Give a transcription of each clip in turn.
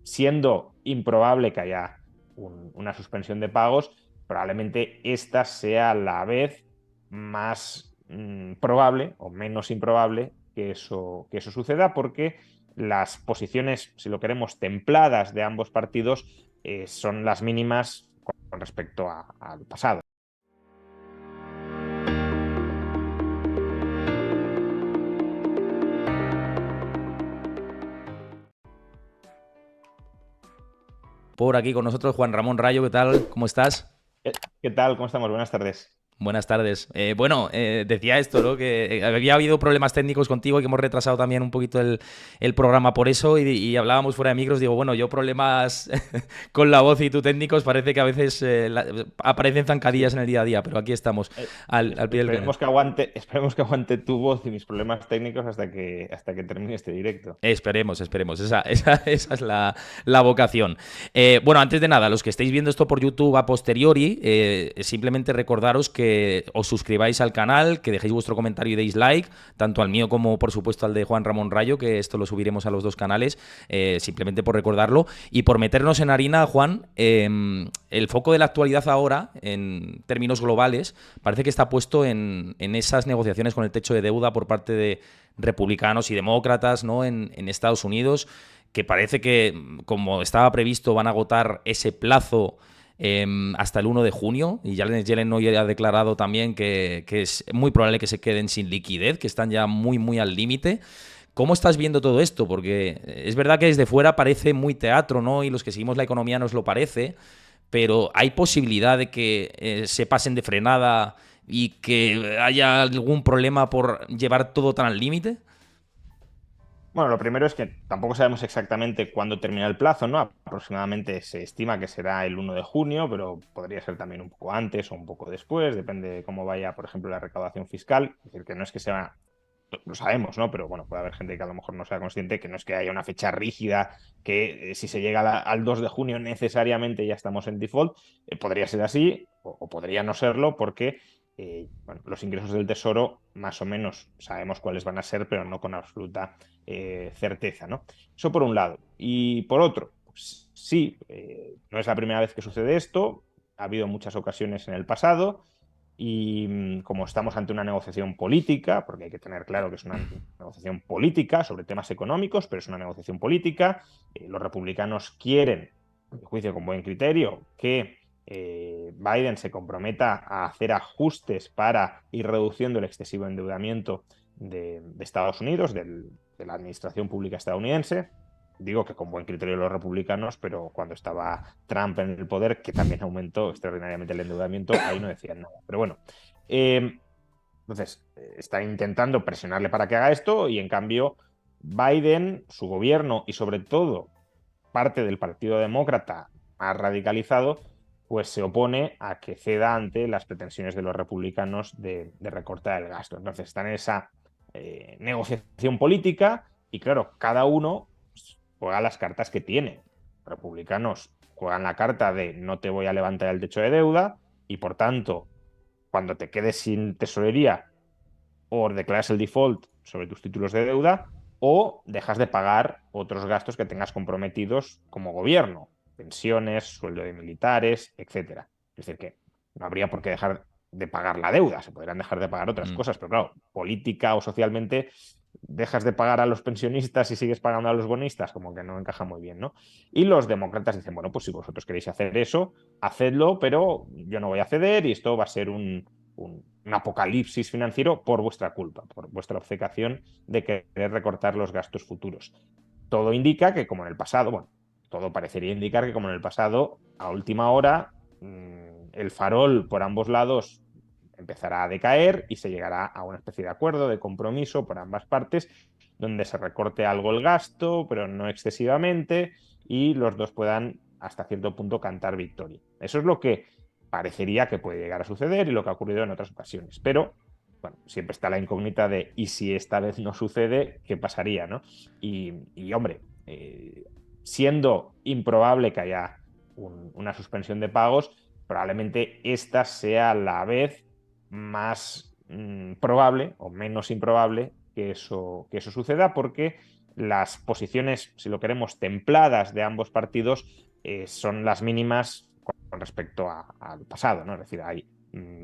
siendo improbable que haya una suspensión de pagos, probablemente esta sea a la vez más probable o menos improbable que eso suceda, porque las posiciones, si lo queremos, templadas de ambos partidos son las mínimas con respecto al pasado. Por aquí con nosotros Juan Ramón Rayo, ¿qué tal? ¿Cómo estás? ¿Qué tal? ¿Cómo estamos? Buenas tardes. Buenas tardes. Decía esto, ¿no? Que había habido problemas técnicos contigo y que hemos retrasado también un poquito el programa por eso y hablábamos fuera de micros. Digo, bueno, yo problemas con la voz y tú técnicos parece que a veces aparecen zancadillas Sí. en el día a día, pero aquí estamos al pie del cañón. Esperemos que aguante tu voz y mis problemas técnicos hasta que termine este directo. Esperemos. Esa es la vocación. Bueno, antes de nada, los que estáis viendo esto por YouTube a posteriori, simplemente recordaros que os suscribáis al canal, que dejéis vuestro comentario y deis like, tanto al mío como por supuesto al de Juan Ramón Rayo, que esto lo subiremos a los dos canales, simplemente por recordarlo. Y por meternos en harina, Juan, el foco de la actualidad ahora, en términos globales, parece que está puesto en esas negociaciones con el techo de deuda por parte de republicanos y demócratas, ¿no? En Estados Unidos, que parece que, como estaba previsto, van a agotar ese plazo hasta el 1 de junio. Y Janet Yellen hoy ha declarado también que es muy probable que se queden sin liquidez, que están ya muy al límite. ¿Cómo estás viendo todo esto? Porque es verdad que desde fuera parece muy teatro, ¿no? Y los que seguimos la economía nos lo parece, pero ¿hay posibilidad de que se pasen de frenada y que haya algún problema por llevar todo tan al límite? Bueno, lo primero es que tampoco sabemos exactamente cuándo termina el plazo, ¿no? Aproximadamente se estima que será el 1 de junio, pero podría ser también un poco antes o un poco después, depende de cómo vaya, por ejemplo, la recaudación fiscal. Es decir, que no es que sea, lo sabemos, ¿no? Pero bueno, puede haber gente que a lo mejor no sea consciente que no es que haya una fecha rígida, que si se llega al 2 de junio necesariamente ya estamos en default. Podría ser así o podría no serlo porque bueno, los ingresos del Tesoro más o menos sabemos cuáles van a ser, pero no con absoluta certeza, ¿no? Eso por un lado. Y por otro, pues, sí, no es la primera vez que sucede esto, ha habido muchas ocasiones en el pasado y como estamos ante una negociación política, porque hay que tener claro que es una negociación política sobre temas económicos, pero es una negociación política, los republicanos quieren, a mi juicio con buen criterio, que Biden se comprometa a hacer ajustes para ir reduciendo el excesivo endeudamiento de Estados Unidos, de la administración pública estadounidense. Digo que con buen criterio los republicanos, pero cuando estaba Trump en el poder, que también aumentó extraordinariamente el endeudamiento, ahí no decían nada. Pero bueno, entonces está intentando presionarle para que haga esto y en cambio Biden, su gobierno y sobre todo parte del Partido Demócrata más radicalizado, pues se opone a que ceda ante las pretensiones de los republicanos de recortar el gasto. Entonces están en esa negociación política y claro, cada uno juega las cartas que tiene. Los republicanos juegan la carta de no te voy a levantar el techo de deuda y por tanto, cuando te quedes sin tesorería o declaras el default sobre tus títulos de deuda o dejas de pagar otros gastos que tengas comprometidos como gobierno, pensiones, sueldo de militares, etcétera. Es decir, que no habría por qué dejar de pagar la deuda, se podrían dejar de pagar otras Mm. cosas, pero claro, política o socialmente dejas de pagar a los pensionistas y sigues pagando a los bonistas, como que no encaja muy bien, ¿no? Y los demócratas dicen, bueno, pues si vosotros queréis hacer eso, hacedlo, pero yo no voy a ceder y esto va a ser un apocalipsis financiero por vuestra culpa, por vuestra obcecación de querer recortar los gastos futuros. Todo indica que, como en el pasado, bueno, todo parecería indicar que, como en el pasado, a última hora, el farol por ambos lados empezará a decaer y se llegará a una especie de acuerdo, de compromiso por ambas partes, donde se recorte algo el gasto, pero no excesivamente, y los dos puedan hasta cierto punto cantar victoria. Eso es lo que parecería que puede llegar a suceder y lo que ha ocurrido en otras ocasiones. Pero, bueno, siempre está la incógnita de, ¿y si esta vez no sucede, qué pasaría, no? Hombre, siendo improbable que haya una suspensión de pagos, probablemente esta sea a la vez más probable o menos improbable que eso suceda, porque las posiciones, si lo queremos, templadas de ambos partidos son las mínimas con respecto al pasado, ¿no? Es decir, hay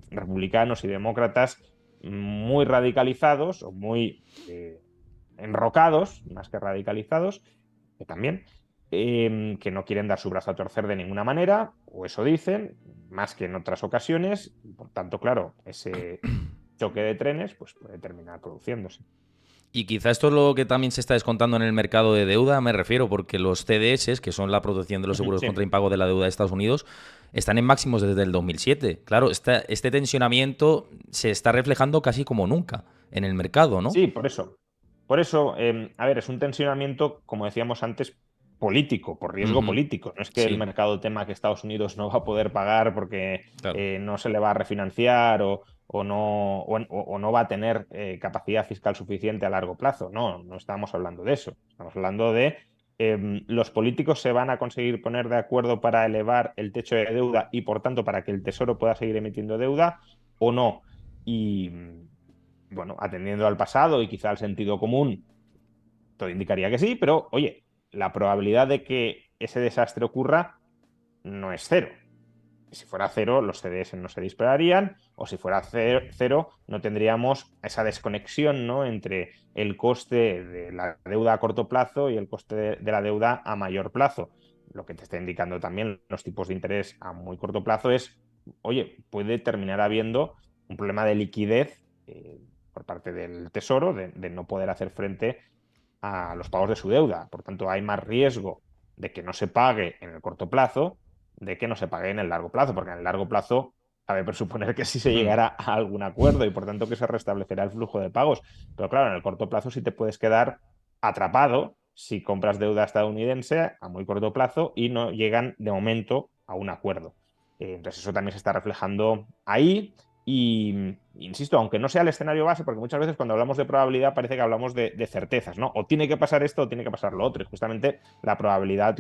republicanos y demócratas muy radicalizados o muy enrocados, más que radicalizados, que también, que no quieren dar su brazo a torcer de ninguna manera, o eso dicen, más que en otras ocasiones, y por tanto, claro, ese choque de trenes pues puede terminar produciéndose. Y quizá esto es lo que también se está descontando en el mercado de deuda, me refiero, porque los CDS, que son la protección de los seguros Sí. contra impago de la deuda de Estados Unidos, están en máximos desde el 2007. Claro, este tensionamiento se está reflejando casi como nunca en el mercado, ¿no? Sí, por eso. Por eso, a ver, es un tensionamiento, como decíamos antes, político, por riesgo Ujú. político. No es que el Sí, mercado tema que Estados Unidos no va a poder pagar porque claro. no se le va a refinanciar o no va a tener capacidad fiscal suficiente a largo plazo. No, no estamos hablando de eso. Estamos hablando de los políticos se van a conseguir poner de acuerdo para elevar el techo de deuda y, por tanto, para que el Tesoro pueda seguir emitiendo deuda o no. Y bueno, atendiendo al pasado y quizá al sentido común, todo indicaría que sí, pero oye, la probabilidad de que ese desastre ocurra no es cero. Si fuera cero, los CDS no se dispararían, o si fuera cero, no tendríamos esa desconexión, ¿no?, entre el coste de la deuda a corto plazo y el coste de la deuda a mayor plazo. Lo que te está indicando también los tipos de interés a muy corto plazo es, oye, puede terminar habiendo un problema de liquidez por parte del Tesoro, de no poder hacer frente a los pagos de su deuda. Por tanto, hay más riesgo de que no se pague en el corto plazo de que no se pague en el largo plazo, porque en el largo plazo cabe presuponer que sí se Hmm. llegará a algún acuerdo y por tanto que se restablecerá el flujo de pagos. Pero claro, en el corto plazo sí te puedes quedar atrapado si compras deuda estadounidense a muy corto plazo y no llegan de momento a un acuerdo. Entonces eso también se está reflejando ahí. Y insisto, aunque no sea el escenario base, porque muchas veces cuando hablamos de probabilidad parece que hablamos de certezas, ¿no? O tiene que pasar esto o tiene que pasar lo otro. Y justamente la probabilidad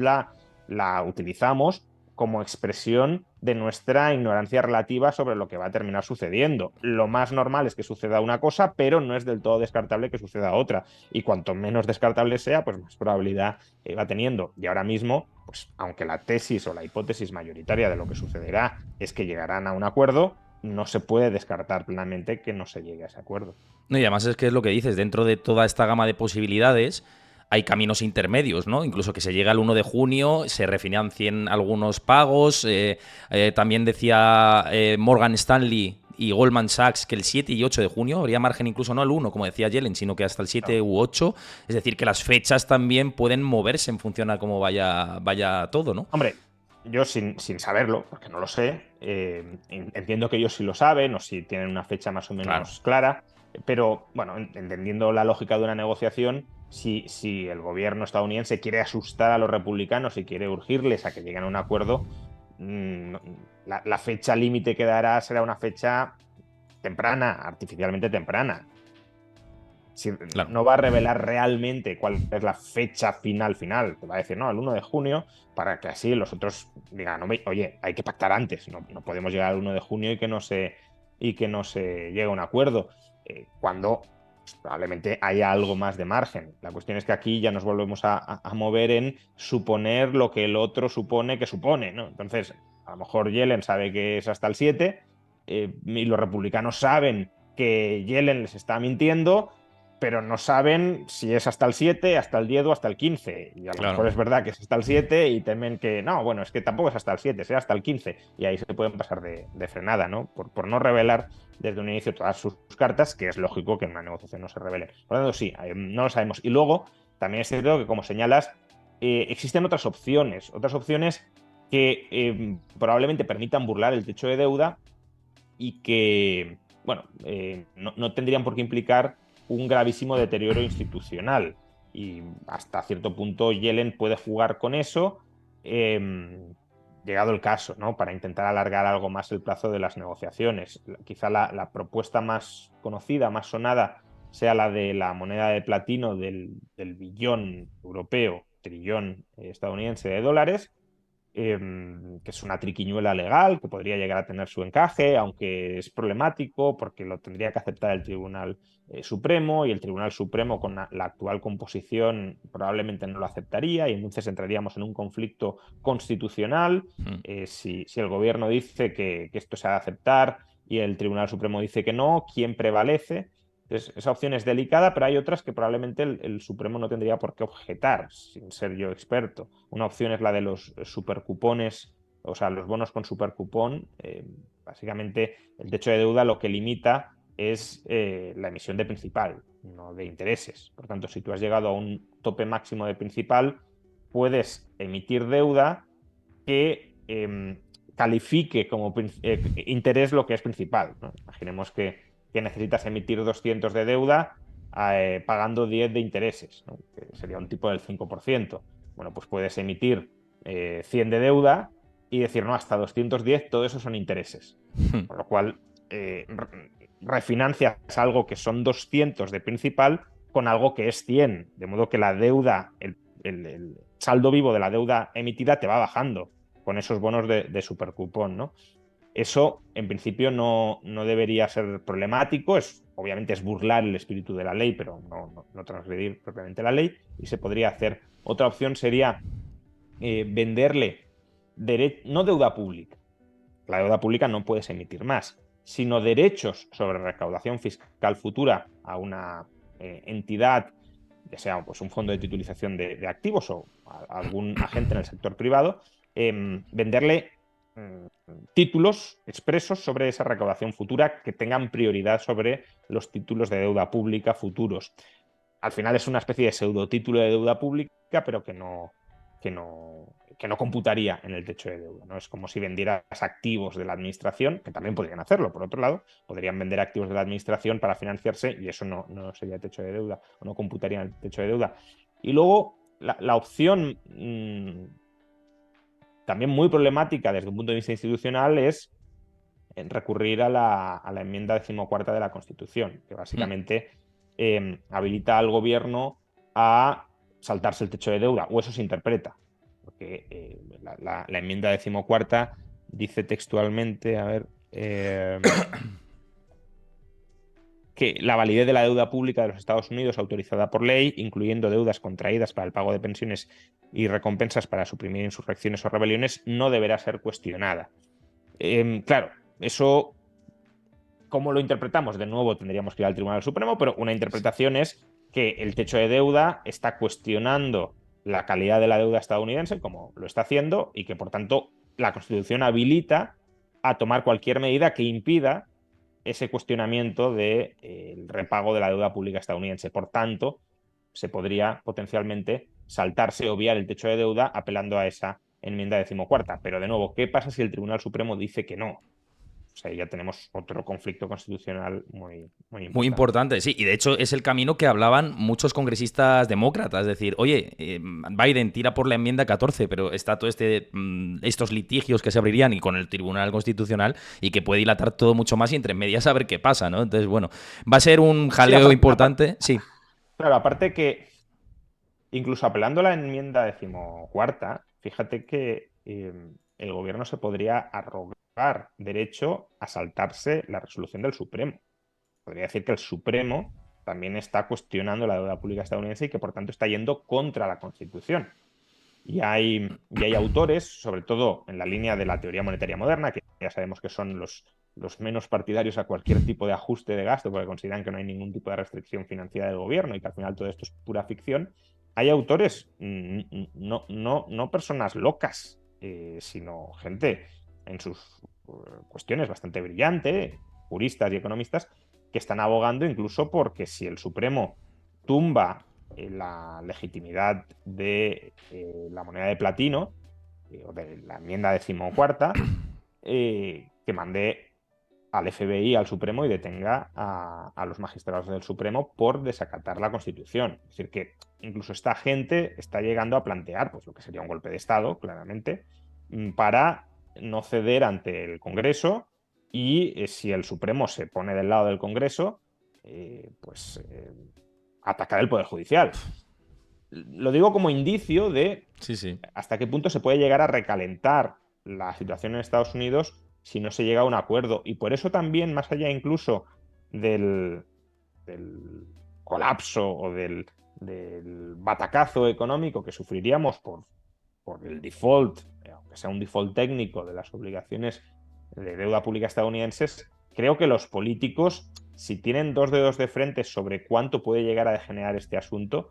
la utilizamos como expresión de nuestra ignorancia relativa sobre lo que va a terminar sucediendo. Lo más normal es que suceda una cosa, pero no es del todo descartable que suceda otra. Y cuanto menos descartable sea, pues más probabilidad va teniendo. Y ahora mismo, pues aunque la tesis o la hipótesis mayoritaria de lo que sucederá es que llegarán a un acuerdo, no se puede descartar plenamente que no se llegue a ese acuerdo. No, y además es que es lo que dices, dentro de toda esta gama de posibilidades hay caminos intermedios, ¿no? Incluso que se llega al 1 de junio, se refinancien algunos pagos. También decía Morgan Stanley y Goldman Sachs que el 7 y 8 de junio habría margen incluso no al 1, como decía Yellen, sino que hasta el 7 Claro. u 8. Es decir, que las fechas también pueden moverse en función a cómo vaya todo, ¿no? Hombre, yo sin saberlo, porque no lo sé, entiendo que ellos sí lo saben o si tienen una fecha más o Claro. menos clara, pero bueno, entendiendo la lógica de una negociación, si el gobierno estadounidense quiere asustar a los republicanos y quiere urgirles a que lleguen a un acuerdo, la fecha límite que dará será una fecha temprana, artificialmente temprana. Si Claro. no va a revelar realmente cuál es la fecha final. Te va a decir, no, el 1 de junio, para que así los otros digan, oye, hay que pactar antes, no podemos llegar al 1 de junio y que no se llegue a un acuerdo. Cuando pues, probablemente haya algo más de margen. La cuestión es que aquí ya nos volvemos a mover en suponer lo que el otro supone que supone, ¿no? Entonces, a lo mejor Yellen sabe que es hasta el 7 y los republicanos saben que Yellen les está mintiendo, pero no saben si es hasta el 7, hasta el 10 o hasta el 15. Y a lo Claro. mejor es verdad que es hasta el 7 y temen que, no, bueno, es que tampoco es hasta el 7, sea hasta el 15. Y ahí se pueden pasar de frenada, ¿no? Por no revelar desde un inicio todas sus cartas, que es lógico que en una negociación no se revelen. Por lo tanto, sí, no lo sabemos. Y luego, también es cierto que, como señalas, existen otras opciones que probablemente permitan burlar el techo de deuda y que, bueno, no tendrían por qué implicar un gravísimo deterioro institucional. Y hasta cierto punto Yellen puede jugar con eso, llegado el caso, ¿no? Para intentar alargar algo más el plazo de las negociaciones. Quizá la propuesta más conocida, más sonada, sea la de la moneda de platino del billón europeo, trillón estadounidense de dólares, que es una triquiñuela legal, que podría llegar a tener su encaje, aunque es problemático porque lo tendría que aceptar el Tribunal Supremo, y el Tribunal Supremo con la actual composición probablemente no lo aceptaría, y entonces entraríamos en un conflicto constitucional. Mm. Si el gobierno dice que esto se ha de aceptar y el Tribunal Supremo dice que no, ¿quién prevalece? Entonces, esa opción es delicada, pero hay otras que probablemente el Supremo no tendría por qué objetar, sin ser yo experto. Una opción es la de los supercupones, o sea, los bonos con supercupón. Básicamente, el techo de deuda lo que limita es la emisión de principal, no de intereses. Por tanto, si tú has llegado a un tope máximo de principal, puedes emitir deuda que califique como interés lo que es principal, ¿no? Imaginemos que necesitas emitir 200 de deuda pagando 10 de intereses, ¿no? Que sería un tipo del 5%. Bueno, pues puedes emitir 100 de deuda y decir, no, hasta 210, todo eso son intereses. Con lo cual, refinancias algo que son 200 de principal con algo que es 100, de modo que la deuda, el saldo vivo de la deuda emitida te va bajando con esos bonos de supercupón, ¿no? Eso, en principio, no debería ser problemático. Obviamente es burlar el espíritu de la ley, pero no transgredir propiamente la ley, y se podría hacer. Otra opción sería venderle no deuda pública. La deuda pública no puedes emitir más, sino derechos sobre recaudación fiscal futura a una entidad, ya sea pues, un fondo de titulización de activos o algún agente en el sector privado, venderle títulos expresos sobre esa recaudación futura que tengan prioridad sobre los títulos de deuda pública futuros. Al final es una especie de pseudotítulo de deuda pública, pero que no, que no computaría en el techo de deuda, ¿no? Es como si vendieras activos de la administración, que también podrían hacerlo, por otro lado, podrían vender activos de la administración para financiarse, y eso no sería techo de deuda, o no computaría en el techo de deuda. Y luego la opción también muy problemática desde un punto de vista institucional es recurrir a la enmienda 14ª de la Constitución, que básicamente habilita al gobierno a saltarse el techo de deuda, o eso se interpreta, porque la enmienda 14ª dice textualmente, a ver, que la validez de la deuda pública de los Estados Unidos autorizada por ley, incluyendo deudas contraídas para el pago de pensiones y recompensas para suprimir insurrecciones o rebeliones, no deberá ser cuestionada. Claro, eso, ¿cómo lo interpretamos? De nuevo tendríamos que ir al Tribunal Supremo, pero una interpretación es que el techo de deuda está cuestionando la calidad de la deuda estadounidense, como lo está haciendo, y que por tanto la Constitución habilita a tomar cualquier medida que impida ese cuestionamiento del repago de la deuda pública estadounidense. Por tanto, se podría potencialmente saltarse o obviar el techo de deuda apelando a esa enmienda 14ª. Pero de nuevo, ¿qué pasa si el Tribunal Supremo dice que no? O sea, ya tenemos otro conflicto constitucional muy Muy importante. importante, sí. Y de hecho es el camino que hablaban muchos congresistas demócratas. Es decir, oye, Biden tira por la enmienda 14, pero está todo estos litigios que se abrirían y con el Tribunal Constitucional y que puede dilatar todo mucho más y entre medias a ver qué pasa, ¿no? Entonces, bueno, va a ser un Sí, jaleo importante. Sí. claro, aparte que incluso apelando a la enmienda 14ª, fíjate que el gobierno se podría arrogar derecho a saltarse la resolución del Supremo. Podría decir que el Supremo también está cuestionando la deuda pública estadounidense y que por tanto está yendo contra la Constitución. Y hay autores, sobre todo en la línea de la teoría monetaria moderna, que ya sabemos que son los menos partidarios a cualquier tipo de ajuste de gasto, porque consideran que no hay ningún tipo de restricción financiera del gobierno y que al final todo esto es pura ficción. Hay autores, no personas locas, sino gente en sus cuestiones bastante brillante, juristas y economistas, que están abogando incluso porque si el Supremo tumba la legitimidad de la moneda de platino, o de la enmienda 14ª, que mande al FBI, al Supremo, y detenga a los magistrados del Supremo por desacatar la Constitución. Es decir, que incluso esta gente está llegando a plantear pues, lo que sería un golpe de Estado, claramente, para no ceder ante el Congreso, y si el Supremo se pone del lado del Congreso, pues atacar el Poder Judicial. lo digo como indicio de Sí, sí. hasta qué punto se puede llegar a recalentar la situación en Estados Unidos si no se llega a un acuerdo. Y por eso también, más allá incluso del, del colapso o del batacazo económico que sufriríamos por el default, aunque sea un default técnico de las obligaciones de deuda pública estadounidenses, creo que los políticos, si tienen dos dedos de frente sobre cuánto puede llegar a degenerar este asunto,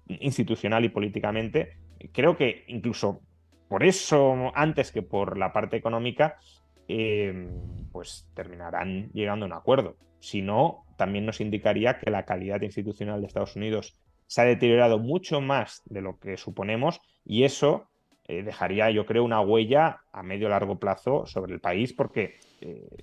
institucional y políticamente, creo que incluso por eso, antes que por la parte económica, eh, pues terminarán llegando a un acuerdo. Si no, también nos indicaría que la calidad institucional de Estados Unidos se ha deteriorado mucho más de lo que suponemos y eso dejaría, yo creo, una huella a medio o largo plazo sobre el país porque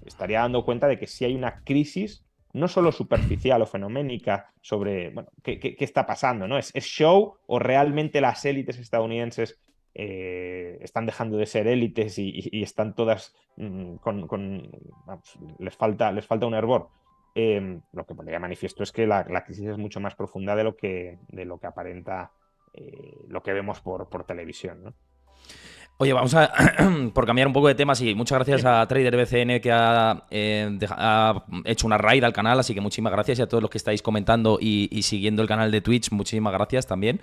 estaría dando cuenta de que si hay una crisis no solo superficial o fenoménica sobre bueno, qué está pasando, ¿no? ¿Es show o realmente las élites estadounidenses están dejando de ser élites y están todas vamos, les falta un hervor? Lo que pondría manifiesto es que la crisis es mucho más profunda de lo que aparenta lo que vemos por televisión, ¿no? Oye, vamos a, por cambiar un poco de temas, y muchas gracias Sí. a Trader BCN que ha hecho una raid al canal, así que muchísimas gracias, y a todos los que estáis comentando y siguiendo el canal de Twitch, muchísimas gracias también.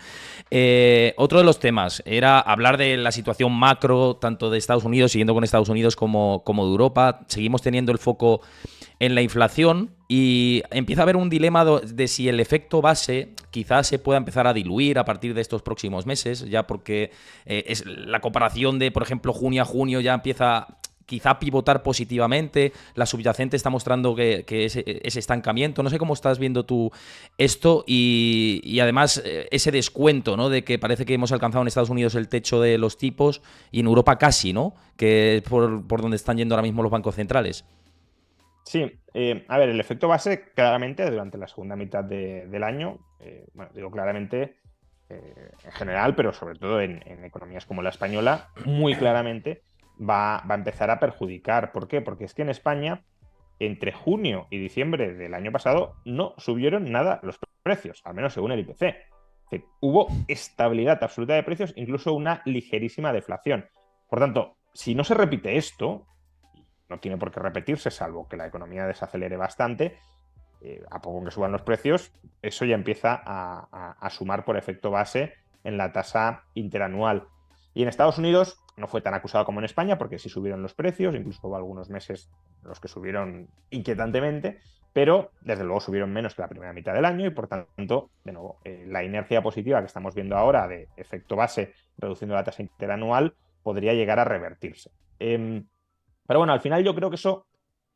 Otro de los temas era hablar de la situación macro, tanto de Estados Unidos, siguiendo con Estados Unidos, como de Europa. Seguimos teniendo el foco en la inflación y empieza a haber un dilema de si el efecto base quizás se pueda empezar a diluir a partir de estos próximos meses, ya porque es la comparación de, por ejemplo, junio a junio ya empieza quizá a pivotar positivamente, la subyacente está mostrando que ese estancamiento. No sé cómo estás viendo tú esto y además ese descuento, ¿no? De que parece que hemos alcanzado en Estados Unidos el techo de los tipos y en Europa casi, ¿no? Que es por donde están yendo ahora mismo los bancos centrales. Sí, a ver, el efecto base claramente durante la segunda mitad del año, bueno, digo claramente en general, pero sobre todo en economías como la española, muy claramente va a empezar a perjudicar. ¿Por qué? Porque es que en España, entre junio y diciembre del año pasado, no subieron nada los precios, al menos según el IPC. Es decir, hubo estabilidad absoluta de precios, incluso una ligerísima deflación. Por tanto, si no se repite esto, no tiene por qué repetirse, salvo que la economía desacelere bastante, a poco que suban los precios, eso ya empieza a sumar por efecto base en la tasa interanual. Y en Estados Unidos no fue tan acusado como en España, porque sí subieron los precios, incluso hubo algunos meses en los que subieron inquietantemente, pero desde luego subieron menos que la primera mitad del año y por tanto, de nuevo, la inercia positiva que estamos viendo ahora de efecto base reduciendo la tasa interanual podría llegar a revertirse. Pero bueno, al final yo creo que eso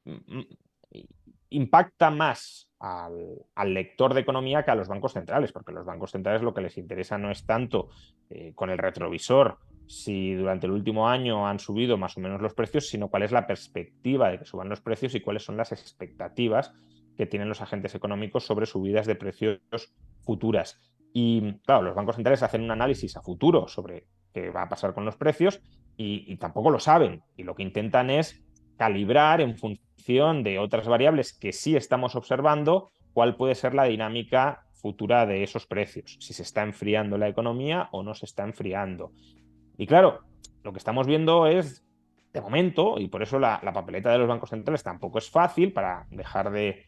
mm, impacta más al lector de economía que a los bancos centrales, porque a los bancos centrales lo que les interesa no es tanto con el retrovisor si durante el último año han subido más o menos los precios, sino cuál es la perspectiva de que suban los precios y cuáles son las expectativas que tienen los agentes económicos sobre subidas de precios futuras. Y claro, los bancos centrales hacen un análisis a futuro sobre qué va a pasar con los precios y tampoco lo saben. Y lo que intentan es calibrar en función de otras variables que sí estamos observando cuál puede ser la dinámica futura de esos precios, si se está enfriando la economía o no se está enfriando. Y claro, lo que estamos viendo es, de momento, y por eso la papeleta de los bancos centrales tampoco es fácil para dejar de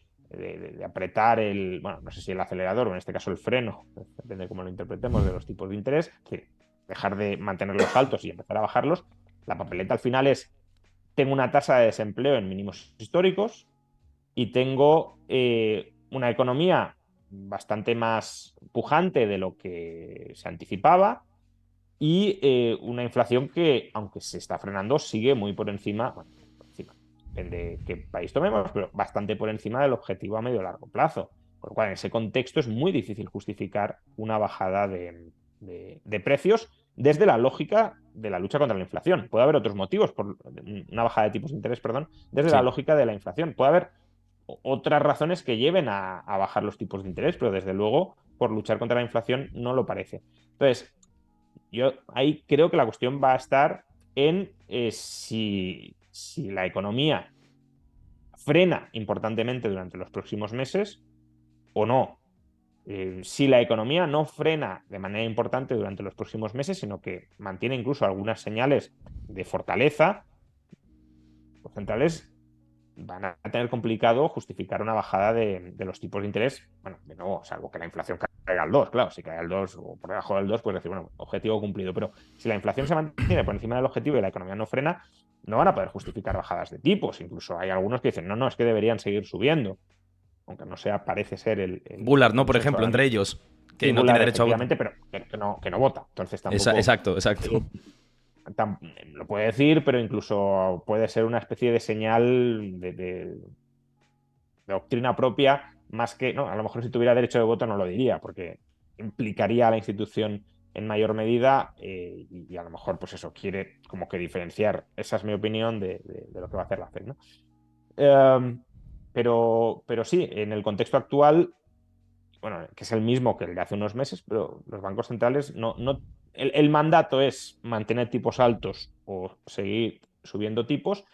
apretar bueno, no sé si el acelerador o en este caso el freno, depende de cómo lo interpretemos, de los tipos de interés, que dejar de mantenerlos altos y empezar a bajarlos. La papeleta al final es tengo una tasa de desempleo en mínimos históricos y tengo una economía bastante más pujante de lo que se anticipaba y una inflación que, aunque se está frenando, sigue muy por encima, bueno, por encima, depende de qué país tomemos, pero bastante por encima del objetivo a medio largo plazo. Por lo cual, en ese contexto es muy difícil justificar una bajada de precios desde la lógica de la lucha contra la inflación. Puede haber otros motivos por una bajada de tipos de interés, perdón, desde la Sí. lógica de la inflación. Puede haber otras razones que lleven a bajar los tipos de interés, pero desde luego por luchar contra la inflación no lo parece. Entonces, yo ahí creo que la cuestión va a estar en si la economía frena importantemente durante los próximos meses o no. Si la economía no frena de manera importante durante los próximos meses, sino que mantiene incluso algunas señales de fortaleza, los centrales van a tener complicado justificar una bajada de los tipos de interés, bueno, de nuevo, salvo que la inflación caiga al 2, claro, si cae al 2 o por debajo del 2, pues decir, bueno, objetivo cumplido, pero si la inflación se mantiene por encima del objetivo y la economía no frena, no van a poder justificar bajadas de tipos, incluso hay algunos que dicen, no, no, es que deberían seguir subiendo, aunque no sea, parece ser Bullard, el ¿no? Por consenso ejemplo, ahora entre mismo. ellos, que Sí, no tiene Bullard, derecho a voto. efectivamente, pero que no vota, entonces tampoco Exacto, exacto. eh, lo puede decir, pero incluso puede ser una especie de señal de doctrina propia, más que, no, a lo mejor si tuviera derecho de voto no lo diría, porque implicaría a la institución en mayor medida y a lo mejor, pues eso, quiere como que diferenciar, esa es mi opinión, de lo que va a hacer la FED, ¿no? Pero sí, en el contexto actual, bueno, que es el mismo que el de hace unos meses, pero los bancos centrales el mandato es mantener tipos altos o seguir subiendo tipos,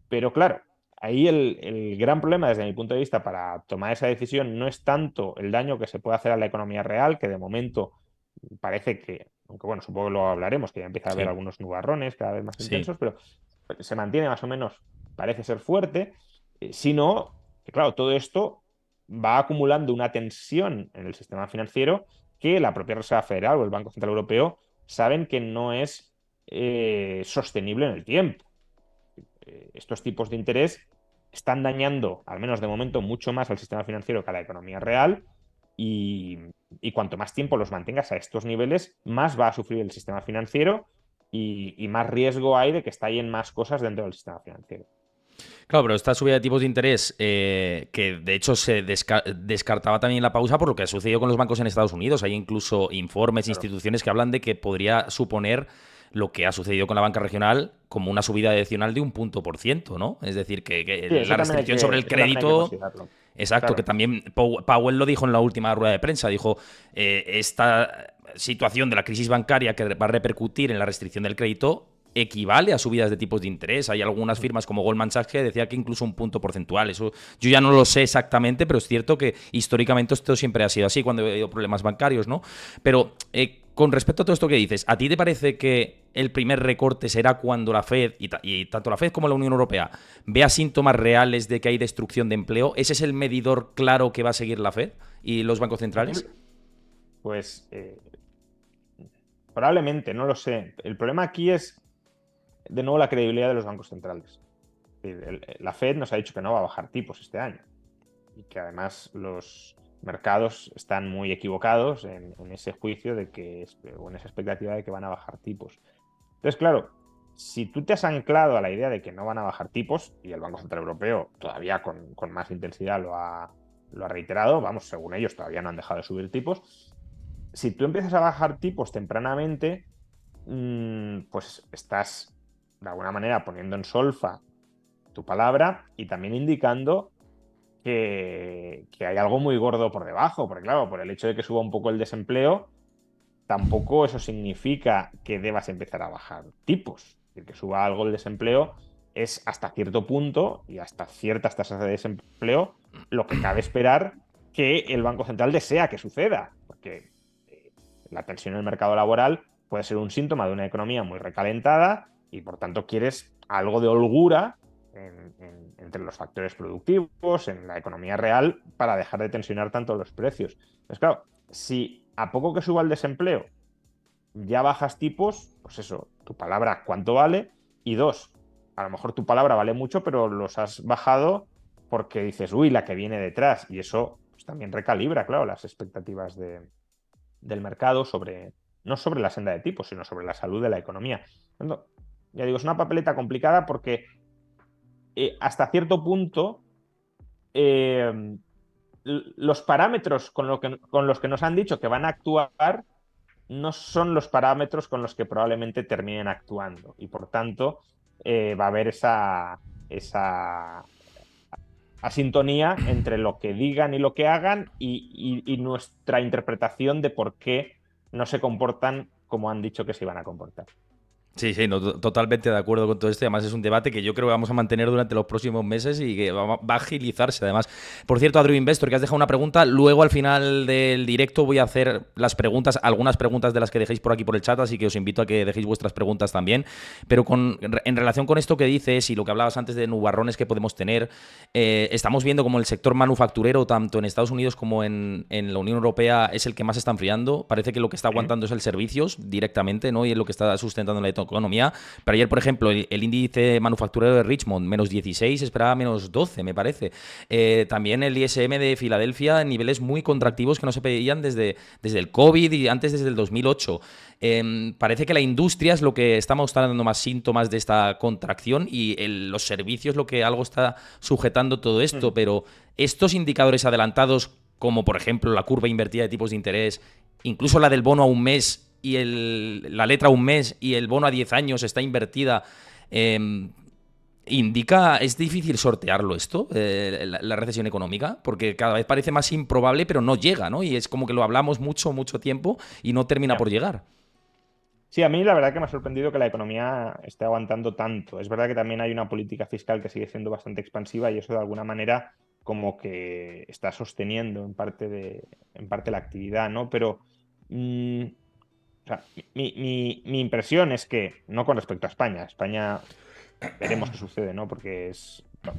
pero claro, ahí el gran problema desde mi punto de vista para tomar esa decisión no es tanto el daño que se puede hacer a la economía real, que de momento parece que, aunque bueno, supongo que lo hablaremos, que ya empieza a haber Sí, algunos nubarrones cada vez más sí. intensos, pero se mantiene más o menos, parece ser fuerte, sino que claro, todo esto va acumulando una tensión en el sistema financiero que la propia Reserva Federal o el Banco Central Europeo saben que no es sostenible en el tiempo. Estos tipos de interés están dañando, al menos de momento, mucho más al sistema financiero que a la economía real y, y cuanto más tiempo los mantengas a estos niveles, más va a sufrir el sistema financiero y más riesgo hay de que estallen más cosas dentro del sistema financiero. Claro, pero esta subida de tipos de interés, que de hecho se descartaba también la pausa por lo que ha sucedido con los bancos en Estados Unidos. Hay incluso informes, Claro. instituciones que hablan de que podría suponer lo que ha sucedido con la banca regional como una subida adicional de un punto por ciento, ¿no? Es decir, que Sí, la restricción sobre el eso también hay que crédito. considerarlo. Exacto, que Claro. también Powell lo dijo en la última rueda de prensa. Dijo, esta situación de la crisis bancaria que va a repercutir en la restricción del crédito equivale a subidas de tipos de interés. Hay algunas firmas como Goldman Sachs que decía que incluso un punto porcentual. Eso yo ya no lo sé exactamente, pero es cierto que históricamente esto siempre ha sido así cuando ha habido problemas bancarios, ¿no? Pero con respecto a todo esto que dices, ¿a ti te parece que el primer recorte será cuando la Fed, y tanto la Fed como la Unión Europea, vea síntomas reales de que hay destrucción de empleo? ¿Ese es el medidor claro que va a seguir la Fed y los bancos centrales? Pues probablemente, no lo sé. El problema aquí es, de nuevo, la credibilidad de los bancos centrales. La Fed nos ha dicho que no va a bajar tipos este año y que además los mercados están muy equivocados en ese juicio de que, o en esa expectativa de que van a bajar tipos. Entonces, claro, si tú te has anclado a la idea de que no van a bajar tipos, y el Banco Central Europeo todavía con más intensidad lo ha reiterado, vamos, según ellos todavía no han dejado de subir tipos, si tú empiezas a bajar tipos tempranamente, pues estás de alguna manera poniendo en solfa tu palabra y también indicando que hay algo muy gordo por debajo, porque claro, por el hecho de que suba un poco el desempleo, tampoco eso significa que debas empezar a bajar tipos. Es decir, que suba algo el desempleo es hasta cierto punto y hasta ciertas tasas de desempleo lo que cabe esperar que el Banco Central desea que suceda, porque la tensión en el mercado laboral puede ser un síntoma de una economía muy recalentada y por tanto quieres algo de holgura entre los factores productivos, en la economía real, para dejar de tensionar tanto los precios. Entonces, claro, si a poco que suba el desempleo ya bajas tipos, pues eso, tu palabra cuánto vale, y dos, a lo mejor tu palabra vale mucho, pero los has bajado porque dices, uy, la que viene detrás, y eso pues, también recalibra, claro, las expectativas del mercado sobre, no sobre la senda de tipos, sino sobre la salud de la economía. Entonces, ya digo, es una papeleta complicada porque hasta cierto punto eh, los parámetros con los que nos han dicho que van a actuar no son los parámetros con los que probablemente terminen actuando. Y por tanto, va a haber esa asintonía entre lo que digan y lo que hagan y nuestra interpretación de por qué no se comportan como han dicho que se iban a comportar. Sí, sí, no, totalmente de acuerdo con todo esto. Además, es un debate que yo creo que vamos a mantener durante los próximos meses y que va a agilizarse. Además, por cierto, Adri Investor, que has dejado una pregunta. Luego, al final del directo, voy a hacer las preguntas, algunas preguntas de las que dejéis por aquí por el chat, así que os invito a que dejéis vuestras preguntas también. Pero en relación con esto que dices y lo que hablabas antes de nubarrones que podemos tener, estamos viendo como el sector manufacturero, tanto en Estados Unidos como en la Unión Europea, es el que más está enfriando. Parece que lo que está Sí. aguantando es el servicios directamente, ¿no? Y es lo que está sustentando la economía. Pero ayer, por ejemplo, el índice manufacturero de Richmond, -16, esperaba -12, me parece. También el ISM de Filadelfia en niveles muy contractivos que no se veían desde el COVID y antes desde el 2008. Parece que la industria es lo que está mostrando más síntomas de esta contracción y los servicios lo que algo está sujetando todo esto, Ujú. pero estos indicadores adelantados, como por ejemplo la curva invertida de tipos de interés, incluso la del bono a un mes y la letra a un mes y el bono a 10 años está invertida, indica, es difícil sortearlo esto, la recesión económica, porque cada vez parece más improbable, pero no llega, ¿no? Y es como que lo hablamos mucho, mucho tiempo y no termina Ya. por llegar. Sí, a mí la verdad que me ha sorprendido que la economía esté aguantando tanto. Es verdad que también hay una política fiscal que sigue siendo bastante expansiva y eso de alguna manera como que está sosteniendo en parte la actividad, ¿no? Pero mm, o sea, mi impresión es que, no con respecto a España, España veremos qué sucede, ¿no? Porque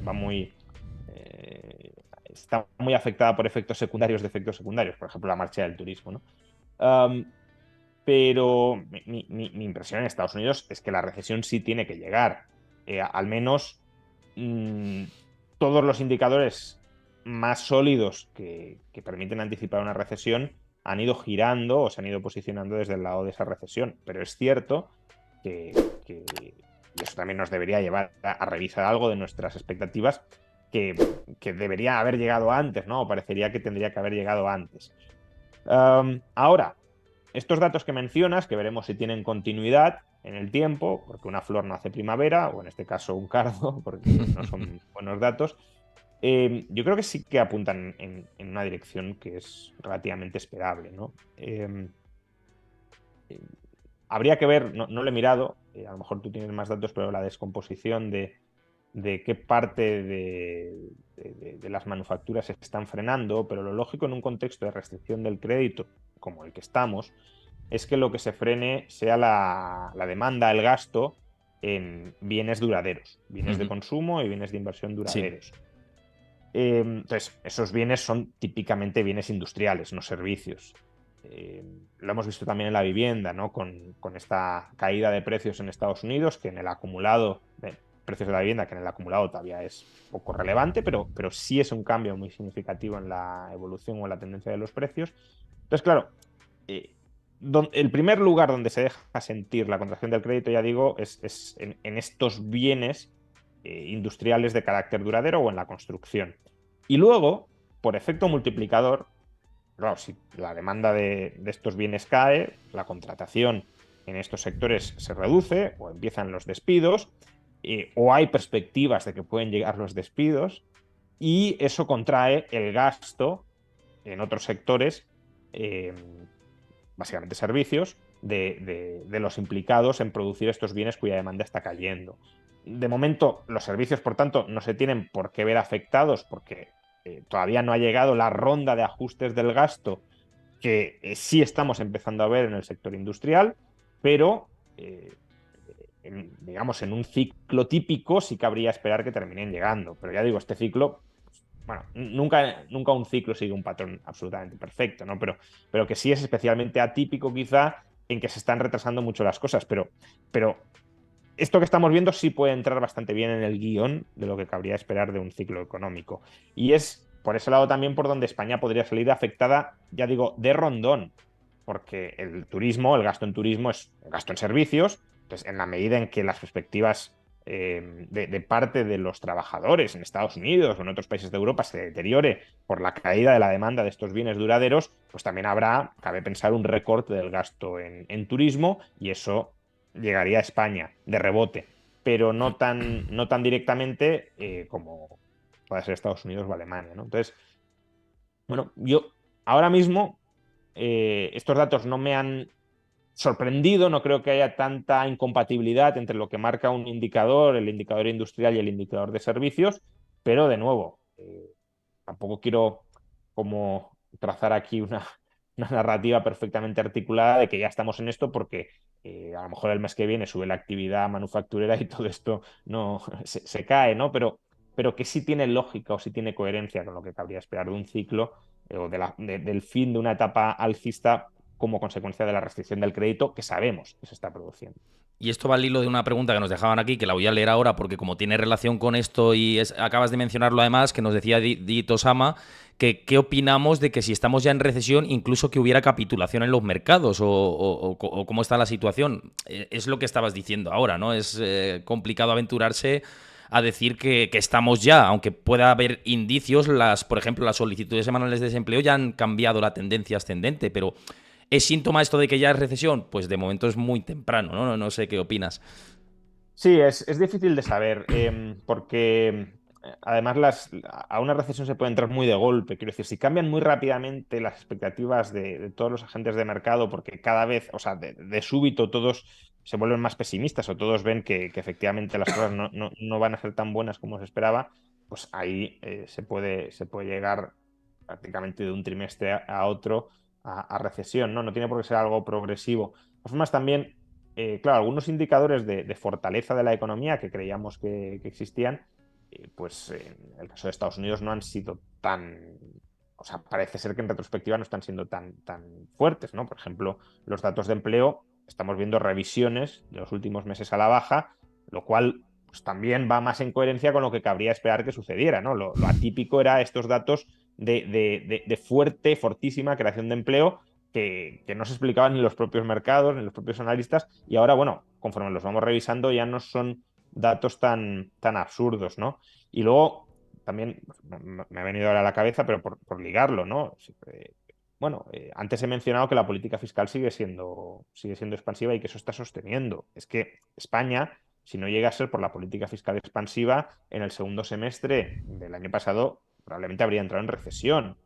va muy, está muy afectada por efectos secundarios de efectos secundarios, por ejemplo, la marcha del turismo, ¿no? Pero mi impresión en Estados Unidos es que la recesión sí tiene que llegar. Al menos mm, todos los indicadores más sólidos que permiten anticipar una recesión han ido girando o se han ido posicionando desde el lado de esa recesión. Pero es cierto y eso también nos debería llevar a revisar algo de nuestras expectativas, que debería haber llegado antes, ¿no? O parecería que tendría que haber llegado antes. Ahora, estos datos que mencionas, que veremos si tienen continuidad en el tiempo, porque una flor no hace primavera, o en este caso un cardo, porque no son buenos datos, yo creo que sí que apuntan en una dirección que es relativamente esperable, ¿no? Habría que ver, no lo he mirado, a lo mejor tú tienes más datos, pero la descomposición de qué parte de las manufacturas se están frenando, pero lo lógico en un contexto de restricción del crédito como el que estamos es que lo que se frene sea la demanda, el gasto en bienes duraderos, bienes de consumo y bienes de inversión Sí. duraderos. Entonces, esos bienes son típicamente bienes industriales, no servicios. Lo hemos visto también en la vivienda, ¿no? Con esta caída de precios en Estados Unidos, que en el acumulado, de precios de la vivienda, que en el acumulado todavía es poco relevante, pero sí es un cambio muy significativo en la evolución o en la tendencia de los precios. Entonces, claro, eh, el primer lugar donde se deja sentir la contracción del crédito, ya digo, es en estos bienes industriales de carácter duradero o en la construcción. Y luego, por efecto multiplicador, claro, si la demanda de estos bienes cae, la contratación en estos sectores se reduce o empiezan los despidos, o hay perspectivas de que pueden llegar los despidos, y eso contrae el gasto en otros sectores, eh, básicamente servicios, de los implicados en producir estos bienes cuya demanda está cayendo. De momento, los servicios, por tanto, no se tienen por qué ver afectados porque todavía no ha llegado la ronda de ajustes del gasto que sí estamos empezando a ver en el sector industrial, pero digamos, en un ciclo típico sí cabría esperar que terminen llegando. Pero ya digo, este ciclo, bueno, nunca un ciclo sigue un patrón absolutamente perfecto, ¿no? Pero que sí es especialmente atípico quizá en que se están retrasando mucho las cosas, pero esto que estamos viendo sí puede entrar bastante bien en el guión de lo que cabría esperar de un ciclo económico. Y es por ese lado también por donde España podría salir afectada, ya digo, de rondón, porque el turismo, el gasto en turismo es un gasto en servicios, entonces en la medida en que las perspectivas de parte de los trabajadores en Estados Unidos o en otros países de Europa se deteriore por la caída de la demanda de estos bienes duraderos, pues también cabe pensar, un recorte del gasto en turismo y eso llegaría a España de rebote, pero no tan directamente como puede ser Estados Unidos o Alemania, ¿no? Entonces, bueno, yo ahora mismo estos datos no me han sorprendido, no creo que haya tanta incompatibilidad entre lo que marca un indicador, el indicador industrial y el indicador de servicios, pero de nuevo, tampoco quiero como trazar aquí una narrativa perfectamente articulada de que ya estamos en esto porque a lo mejor el mes que viene sube la actividad manufacturera y todo esto no se cae, ¿no? Pero que sí tiene lógica o sí tiene coherencia con lo que cabría esperar de un ciclo o del fin de una etapa alcista como consecuencia de la restricción del crédito que sabemos que se está produciendo. Y esto va al hilo de una pregunta que nos dejaban aquí, que la voy a leer ahora porque como tiene relación con esto y acabas de mencionarlo además, que nos decía Di Tosama, que qué opinamos de que si estamos ya en recesión, incluso que hubiera capitulación en los mercados o cómo está la situación. Es lo que estabas diciendo ahora, ¿no? Es complicado aventurarse a decir que estamos ya, aunque pueda haber indicios, por ejemplo, las solicitudes semanales de desempleo ya han cambiado la tendencia ascendente, pero ¿es síntoma esto de que ya es recesión? Pues de momento es muy temprano, ¿no? No sé qué opinas. Sí, es difícil de saber, porque además a una recesión se puede entrar muy de golpe. Quiero decir, si cambian muy rápidamente las expectativas de todos los agentes de mercado, porque cada vez, o sea, de súbito todos se vuelven más pesimistas o todos ven que efectivamente las cosas no van a ser tan buenas como se esperaba, pues ahí se puede llegar prácticamente de un trimestre a otro a recesión, ¿no? No tiene por qué ser algo progresivo. De todas formas, también claro, algunos indicadores de fortaleza de la economía que creíamos que existían, pues en el caso de Estados Unidos no han sido tan, o sea, parece ser que en retrospectiva no están siendo tan fuertes, ¿no? Por ejemplo, los datos de empleo, estamos viendo revisiones de los últimos meses a la baja, lo cual pues, también va más en coherencia con lo que cabría esperar que sucediera, ¿no? Lo atípico era estos datos de fuerte, fortísima creación de empleo que no se explicaban ni los propios mercados, ni los propios analistas, y ahora, bueno, conforme los vamos revisando, ya no son datos tan absurdos, ¿no? Y luego, también me ha venido ahora a la cabeza, pero por ligarlo, ¿no? Bueno, antes he mencionado que la política fiscal sigue siendo expansiva y que eso está sosteniendo. Es que España, si no llega a ser por la política fiscal expansiva, en el segundo semestre del año pasado probablemente habría entrado en recesión.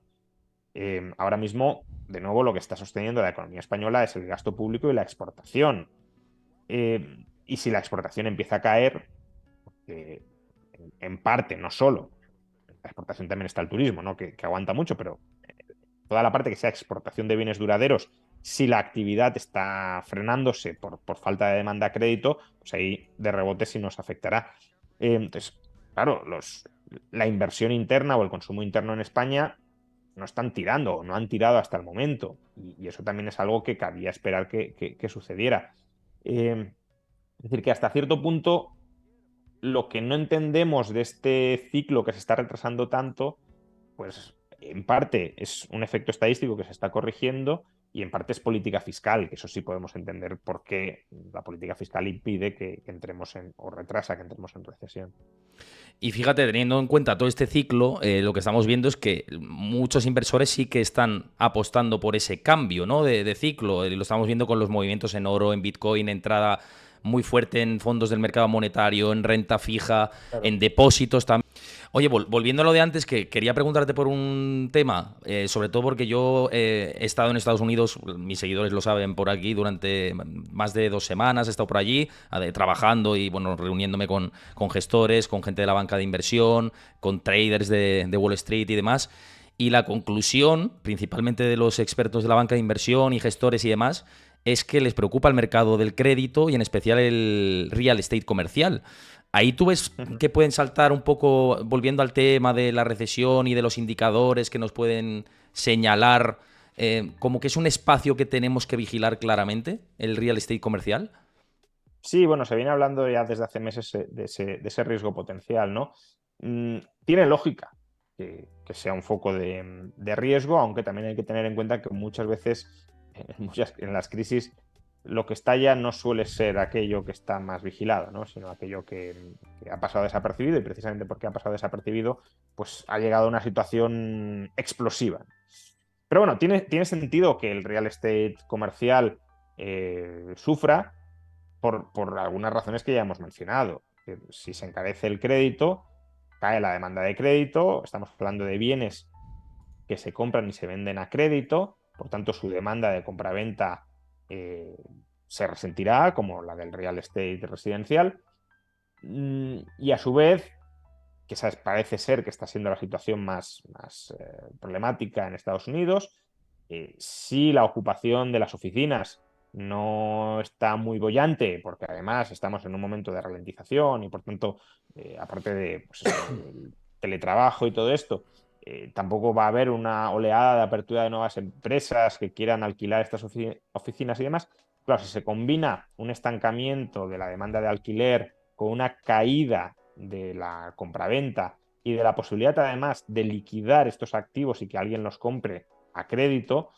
Ahora mismo, de nuevo, lo que está sosteniendo la economía española es el gasto público y la exportación. Y si la exportación empieza a caer, en parte, no solo, la exportación también está el turismo, ¿no? Que aguanta mucho, pero toda la parte que sea exportación de bienes duraderos, si la actividad está frenándose por falta de demanda a crédito, pues ahí de rebote sí nos afectará. Entonces, claro, la inversión interna o el consumo interno en España no están tirando o no han tirado hasta el momento. Y eso también es algo que cabía esperar que sucediera. Es decir, que hasta cierto punto lo que no entendemos de este ciclo que se está retrasando tanto, pues en parte es un efecto estadístico que se está corrigiendo y en parte es política fiscal, que eso sí podemos entender por qué la política fiscal impide que entremos o retrasa que entremos en recesión. Y fíjate, teniendo en cuenta todo este ciclo, lo que estamos viendo es que muchos inversores sí que están apostando por ese cambio, ¿no? de ciclo. Lo estamos viendo con los movimientos en oro, en Bitcoin, entrada muy fuerte en fondos del mercado monetario, en renta fija, Claro. en depósitos también. Oye, volviendo a lo de antes, que quería preguntarte por un tema, sobre todo porque yo he estado en Estados Unidos, mis seguidores lo saben por aquí, durante más de 2 semanas he estado por allí trabajando y bueno, reuniéndome con gestores, con gente de la banca de inversión, con traders de Wall Street y demás. Y la conclusión, principalmente de los expertos de la banca de inversión y gestores y demás, es que les preocupa el mercado del crédito y en especial el real estate comercial. Ahí tú ves que pueden saltar un poco, volviendo al tema de la recesión y de los indicadores que nos pueden señalar, como que es un espacio que tenemos que vigilar claramente, el real estate comercial. Sí, bueno, se viene hablando ya desde hace meses de ese riesgo potencial, ¿no? Tiene lógica que sea un foco de riesgo, aunque también hay que tener en cuenta que muchas veces en las crisis lo que estalla no suele ser aquello que está más vigilado, ¿no? Sino aquello que ha pasado desapercibido y precisamente porque ha pasado desapercibido, pues ha llegado a una situación explosiva. Pero bueno, tiene sentido que el real estate comercial sufra por algunas razones que ya hemos mencionado. Si se encarece el crédito, cae la demanda de crédito, estamos hablando de bienes que se compran y se venden a crédito, por tanto su demanda de compraventa eh, se resentirá, como la del real estate residencial. Y a su vez, que esa parece ser que está siendo la situación más problemática en Estados Unidos, si la ocupación de las oficinas no está muy boyante, porque además estamos en un momento de ralentización y por tanto, aparte de pues eso, del teletrabajo y todo esto, tampoco va a haber una oleada de apertura de nuevas empresas que quieran alquilar estas oficinas y demás. Claro, si se combina un estancamiento de la demanda de alquiler con una caída de la compraventa y de la posibilidad además de liquidar estos activos y que alguien los compre a crédito,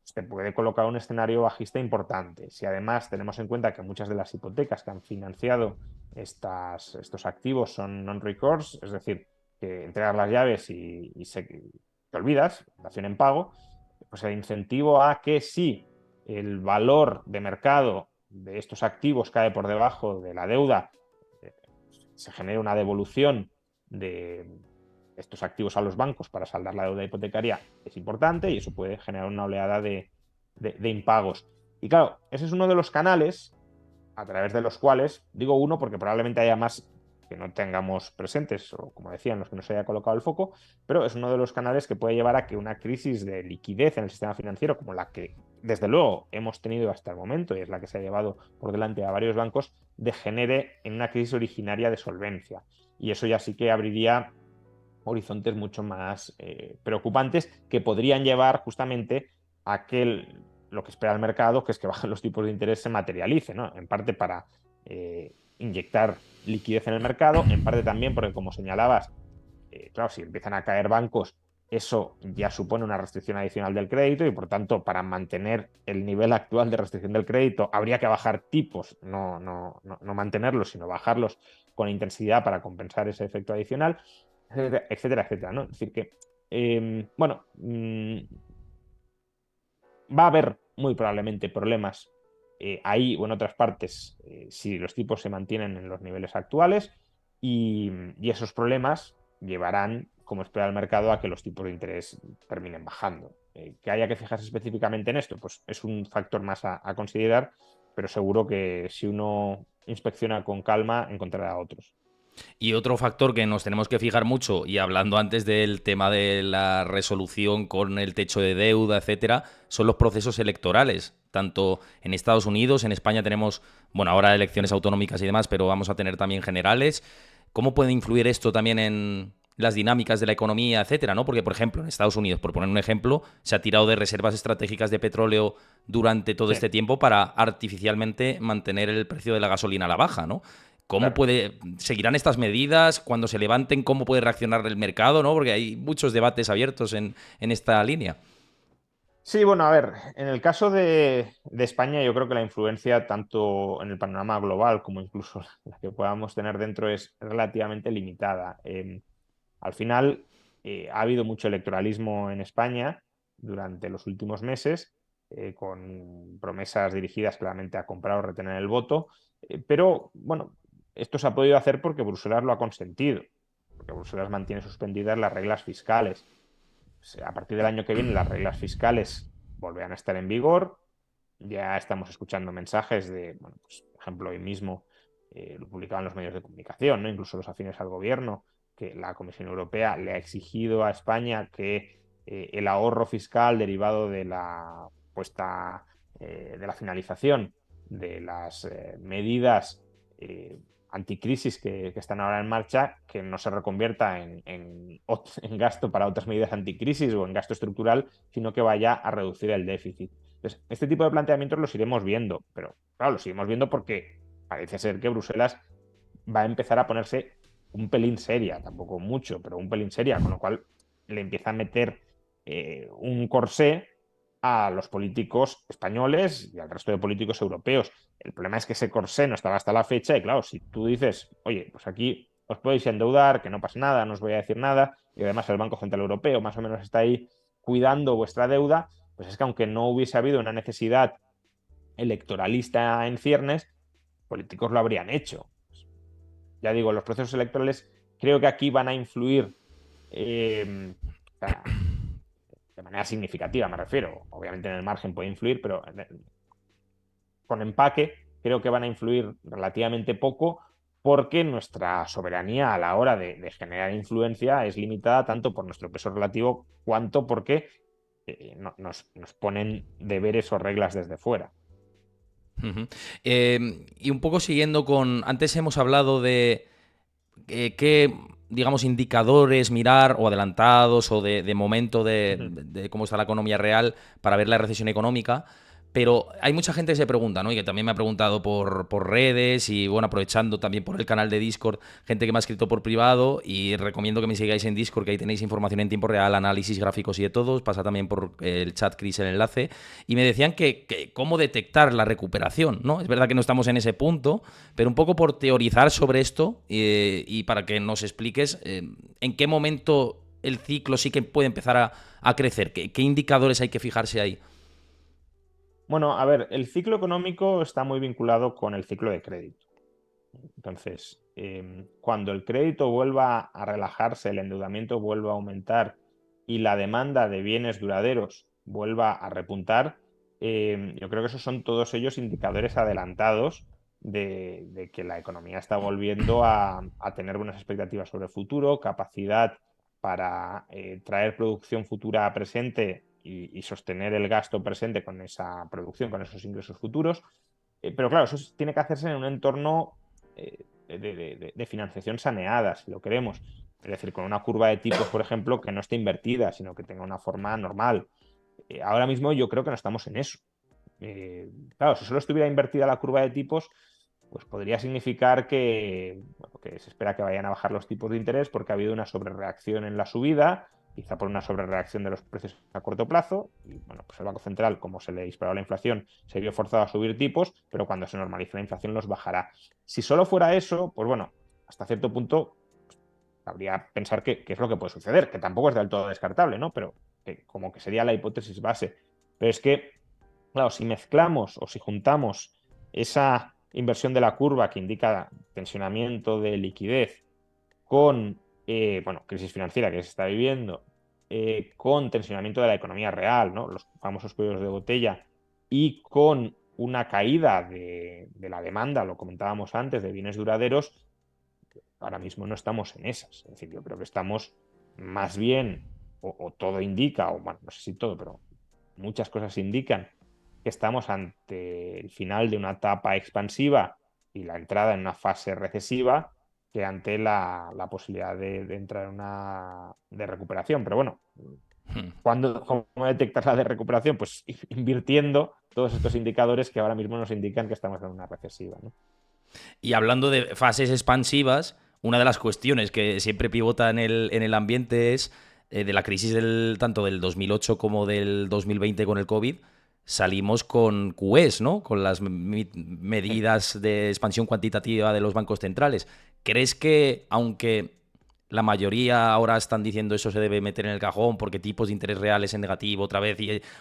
se puede colocar un escenario bajista importante. Si además tenemos en cuenta que muchas de las hipotecas que han financiado estos activos son non-recourse, es decir, que entregas las llaves y te olvidas, dación en pago, pues el incentivo a que si el valor de mercado de estos activos cae por debajo de la deuda, eh, se genera una devolución de estos activos a los bancos para saldar la deuda hipotecaria es importante y eso puede generar una oleada de impagos. Y claro, ese es uno de los canales a través de los cuales, digo uno porque probablemente haya más que no tengamos presentes, o como decían, los que no se haya colocado el foco, pero es uno de los canales que puede llevar a que una crisis de liquidez en el sistema financiero, como la que desde luego hemos tenido hasta el momento, y es la que se ha llevado por delante a varios bancos, degenere en una crisis originaria de solvencia. Y eso ya sí que abriría horizontes mucho más preocupantes que podrían llevar justamente a que lo que espera el mercado, que es que bajen los tipos de interés, se materialice, ¿no? En parte para inyectar liquidez en el mercado, en parte también porque, como señalabas, claro, si empiezan a caer bancos, eso ya supone una restricción adicional del crédito y, por tanto, para mantener el nivel actual de restricción del crédito, habría que bajar tipos, no mantenerlos, sino bajarlos con intensidad para compensar ese efecto adicional, etcétera, etcétera, ¿no? Es decir, que, bueno, va a haber muy probablemente problemas ahí o en otras partes si los tipos se mantienen en los niveles actuales y esos problemas llevarán, como espera el mercado, a que los tipos de interés terminen bajando. Que haya que fijarse específicamente en esto, pues es un factor más a considerar, pero seguro que si uno inspecciona con calma encontrará otros. Y otro factor que nos tenemos que fijar mucho, y hablando antes del tema de la resolución con el techo de deuda, etcétera, son los procesos electorales. Tanto en Estados Unidos, en España tenemos, bueno, ahora elecciones autonómicas y demás, pero vamos a tener también generales. ¿Cómo puede influir esto también en las dinámicas de la economía, etcétera, ¿no? Porque, por ejemplo, en Estados Unidos, por poner un ejemplo, se ha tirado de reservas estratégicas de petróleo durante todo Sí, este tiempo para artificialmente mantener el precio de la gasolina a la baja, ¿no? ¿Cómo claro. seguirán estas medidas? Cuando se levanten, ¿cómo puede reaccionar el mercado? ¿No? Porque hay muchos debates abiertos en esta línea. Sí, bueno, a ver, en el caso de España, yo creo que la influencia tanto en el panorama global como incluso la que podamos tener dentro es relativamente limitada. Al final, ha habido mucho electoralismo en España durante los últimos meses, con promesas dirigidas claramente a comprar o retener el voto, pero bueno, esto se ha podido hacer porque Bruselas lo ha consentido, porque Bruselas mantiene suspendidas las reglas fiscales. A partir del año que viene las reglas fiscales volverán a estar en vigor. Ya estamos escuchando mensajes de, bueno, pues, por ejemplo, hoy mismo lo publicaban los medios de comunicación, ¿no? Incluso los afines al gobierno, que la Comisión Europea le ha exigido a España que el ahorro fiscal derivado de la puesta, de la finalización de las medidas eh, anticrisis que están ahora en marcha, que no se reconvierta en gasto para otras medidas anticrisis o en gasto estructural, sino que vaya a reducir el déficit. Entonces, este tipo de planteamientos los iremos viendo, pero claro, los iremos viendo porque parece ser que Bruselas va a empezar a ponerse un pelín seria, tampoco mucho, pero un pelín seria, con lo cual le empieza a meter un corsé a los políticos españoles y al resto de políticos europeos. El problema es que ese corsé no estaba hasta la fecha y claro, si tú dices, oye, pues aquí os podéis endeudar, que no pasa nada, no os voy a decir nada, y además el Banco Central Europeo más o menos está ahí cuidando vuestra deuda, pues es que aunque no hubiese habido una necesidad electoralista en ciernes, políticos lo habrían hecho. Ya digo, los procesos electorales creo que aquí van a influir o sea, de manera significativa, me refiero. Obviamente en el margen puede influir, pero con empaque, creo que van a influir relativamente poco porque nuestra soberanía a la hora de generar influencia es limitada tanto por nuestro peso relativo cuanto porque nos ponen deberes o reglas desde fuera. Ujú. Y un poco siguiendo con, antes hemos hablado de qué, digamos, indicadores mirar o adelantados o de momento de cómo está la economía real para ver la recesión económica. Pero hay mucha gente que se pregunta, ¿no? Y que también me ha preguntado por redes y, bueno, aprovechando también por el canal de Discord, gente que me ha escrito por privado y recomiendo que me sigáis en Discord, que ahí tenéis información en tiempo real, análisis gráficos y de todo. Os pasa también por el chat, Chris, el enlace. Y me decían que cómo detectar la recuperación, ¿no? Es verdad que no estamos en ese punto, pero un poco por teorizar sobre esto y para que nos expliques en qué momento el ciclo sí que puede empezar a crecer, qué indicadores hay que fijarse ahí. Bueno, a ver, el ciclo económico está muy vinculado con el ciclo de crédito. Entonces, cuando el crédito vuelva a relajarse, el endeudamiento vuelva a aumentar y la demanda de bienes duraderos vuelva a repuntar, yo creo que esos son todos ellos indicadores adelantados de que la economía está volviendo a tener buenas expectativas sobre el futuro, capacidad para traer producción futura a presente y sostener el gasto presente con esa producción, con esos ingresos futuros. Pero claro, eso tiene que hacerse en un entorno de financiación saneada, si lo queremos. Es decir, con una curva de tipos, por ejemplo, que no esté invertida, sino que tenga una forma normal. Ahora mismo yo creo que no estamos en eso. Claro, si solo estuviera invertida la curva de tipos, pues podría significar bueno, que se espera que vayan a bajar los tipos de interés porque ha habido una sobrereacción en la subida, quizá por una sobrereacción de los precios a corto plazo, y bueno, pues el Banco Central, como se le disparó la inflación, se vio forzado a subir tipos, pero cuando se normalice la inflación los bajará. Si solo fuera eso, pues bueno, hasta cierto punto habría que pensar que es lo que puede suceder, que tampoco es del todo descartable, ¿no? Pero que como que sería la hipótesis base. Pero es que, claro, si mezclamos o si juntamos esa inversión de la curva que indica tensionamiento de liquidez con, bueno, crisis financiera que se está viviendo, con tensionamiento de la economía real, ¿no? Los famosos cuellos de botella, y con una caída de la demanda, lo comentábamos antes, de bienes duraderos, ahora mismo no estamos en esas. Es decir, yo creo que estamos más bien, o todo indica, o bueno, no sé si todo, pero muchas cosas indican que estamos ante el final de una etapa expansiva y la entrada en una fase recesiva que ante la posibilidad de entrar en una de recuperación. Pero bueno, ¿cómo detectar la de recuperación? Pues invirtiendo todos estos indicadores que ahora mismo nos indican que estamos en una recesiva, ¿no? Y hablando de fases expansivas, una de las cuestiones que siempre pivota en el ambiente es de la crisis tanto del 2008 como del 2020 con el COVID, salimos con QEs, ¿no? Con las medidas de expansión cuantitativa de los bancos centrales. ¿Crees que, aunque la mayoría ahora están diciendo eso se debe meter en el cajón porque tipos de interés reales en negativo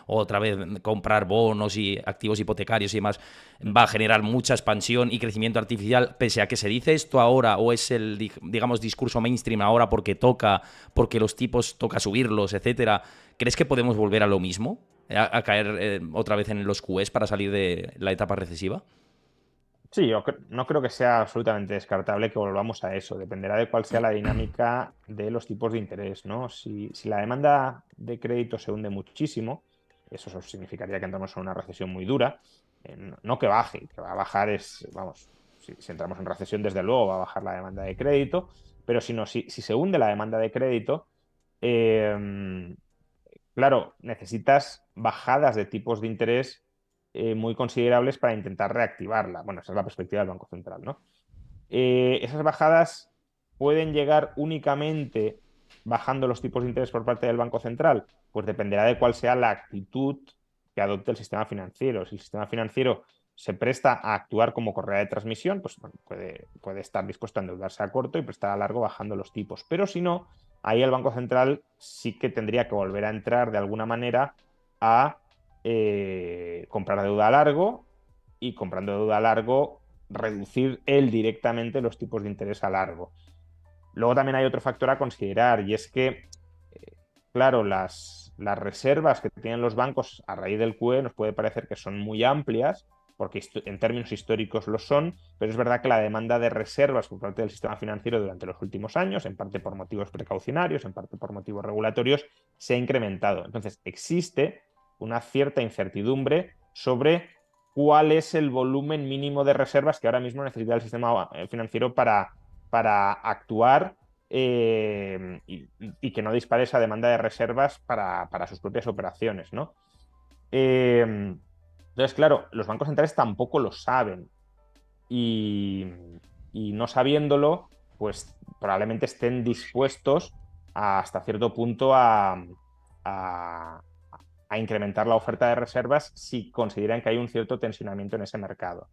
otra vez comprar bonos y activos hipotecarios y demás va a generar mucha expansión y crecimiento artificial, pese a que se dice esto ahora o es el, digamos, discurso mainstream ahora porque toca, porque los tipos toca subirlos, etcétera? ¿Crees que podemos volver a lo mismo? ¿A caer otra vez en los QEs para salir de la etapa recesiva? Sí, no creo que sea absolutamente descartable que volvamos a eso. Dependerá de cuál sea la dinámica de los tipos de interés, ¿no? Si la demanda de crédito se hunde muchísimo, eso significaría que entramos en una recesión muy dura. No que baje, que va a bajar es, vamos, si entramos en recesión, desde luego va a bajar la demanda de crédito, pero si se hunde la demanda de crédito, eh, claro, necesitas bajadas de tipos de interés muy considerables para intentar reactivarla. Bueno, esa es la perspectiva del Banco Central, ¿no? Esas bajadas pueden llegar únicamente bajando los tipos de interés por parte del Banco Central, pues dependerá de cuál sea la actitud que adopte el sistema financiero. Si el sistema financiero se presta a actuar como correa de transmisión, pues bueno, puede estar dispuesto a endeudarse a corto y prestar a largo bajando los tipos. Pero si no, ahí el Banco Central sí que tendría que volver a entrar de alguna manera a comprar deuda a largo y comprando deuda a largo reducir él directamente los tipos de interés a largo. Luego también hay otro factor a considerar y es que, claro, las reservas que tienen los bancos a raíz del QE nos puede parecer que son muy amplias porque en términos históricos lo son, pero es verdad que la demanda de reservas por parte del sistema financiero durante los últimos años, en parte por motivos precaucionarios, en parte por motivos regulatorios, se ha incrementado. Entonces, existe una cierta incertidumbre sobre cuál es el volumen mínimo de reservas que ahora mismo necesita el sistema financiero para actuar y que no dispare esa demanda de reservas para sus propias operaciones, ¿no? Entonces, claro, los bancos centrales tampoco lo saben y, y no sabiéndolo, pues probablemente estén dispuestos hasta cierto punto a, a incrementar la oferta de reservas si consideran que hay un cierto tensionamiento en ese mercado.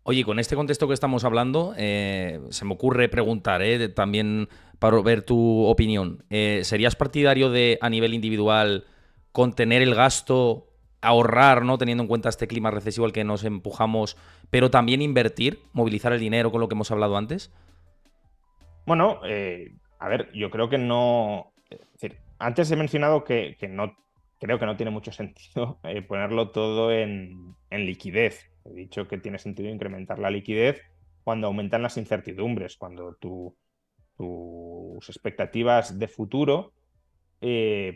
Oye, con este contexto que estamos hablando, se me ocurre preguntar, también para ver tu opinión. ¿Serías partidario de, a nivel individual, contener el gasto, ahorrar, ¿no? Teniendo en cuenta este clima recesivo al que nos empujamos, pero también invertir, movilizar el dinero con lo que hemos hablado antes? Bueno, a ver, yo creo que no. Es decir, antes he mencionado que no creo que no tiene mucho sentido ponerlo todo en liquidez. He dicho que tiene sentido incrementar la liquidez cuando aumentan las incertidumbres, cuando tus expectativas de futuro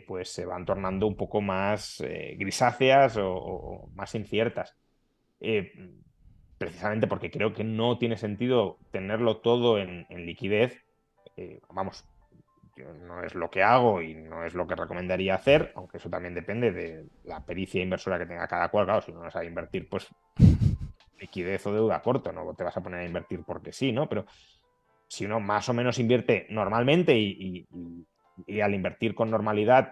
pues se van tornando un poco más grisáceas o más inciertas. Eh, Precisamente porque creo que no tiene sentido tenerlo todo en liquidez. Vamos, yo no es lo que hago y no es lo que recomendaría hacer, aunque eso también depende de la pericia inversora que tenga cada cual. Claro, si uno no sabe invertir, pues liquidez o deuda corto, no te vas a poner a invertir porque sí, ¿no? Pero si uno más o menos invierte normalmente y al invertir con normalidad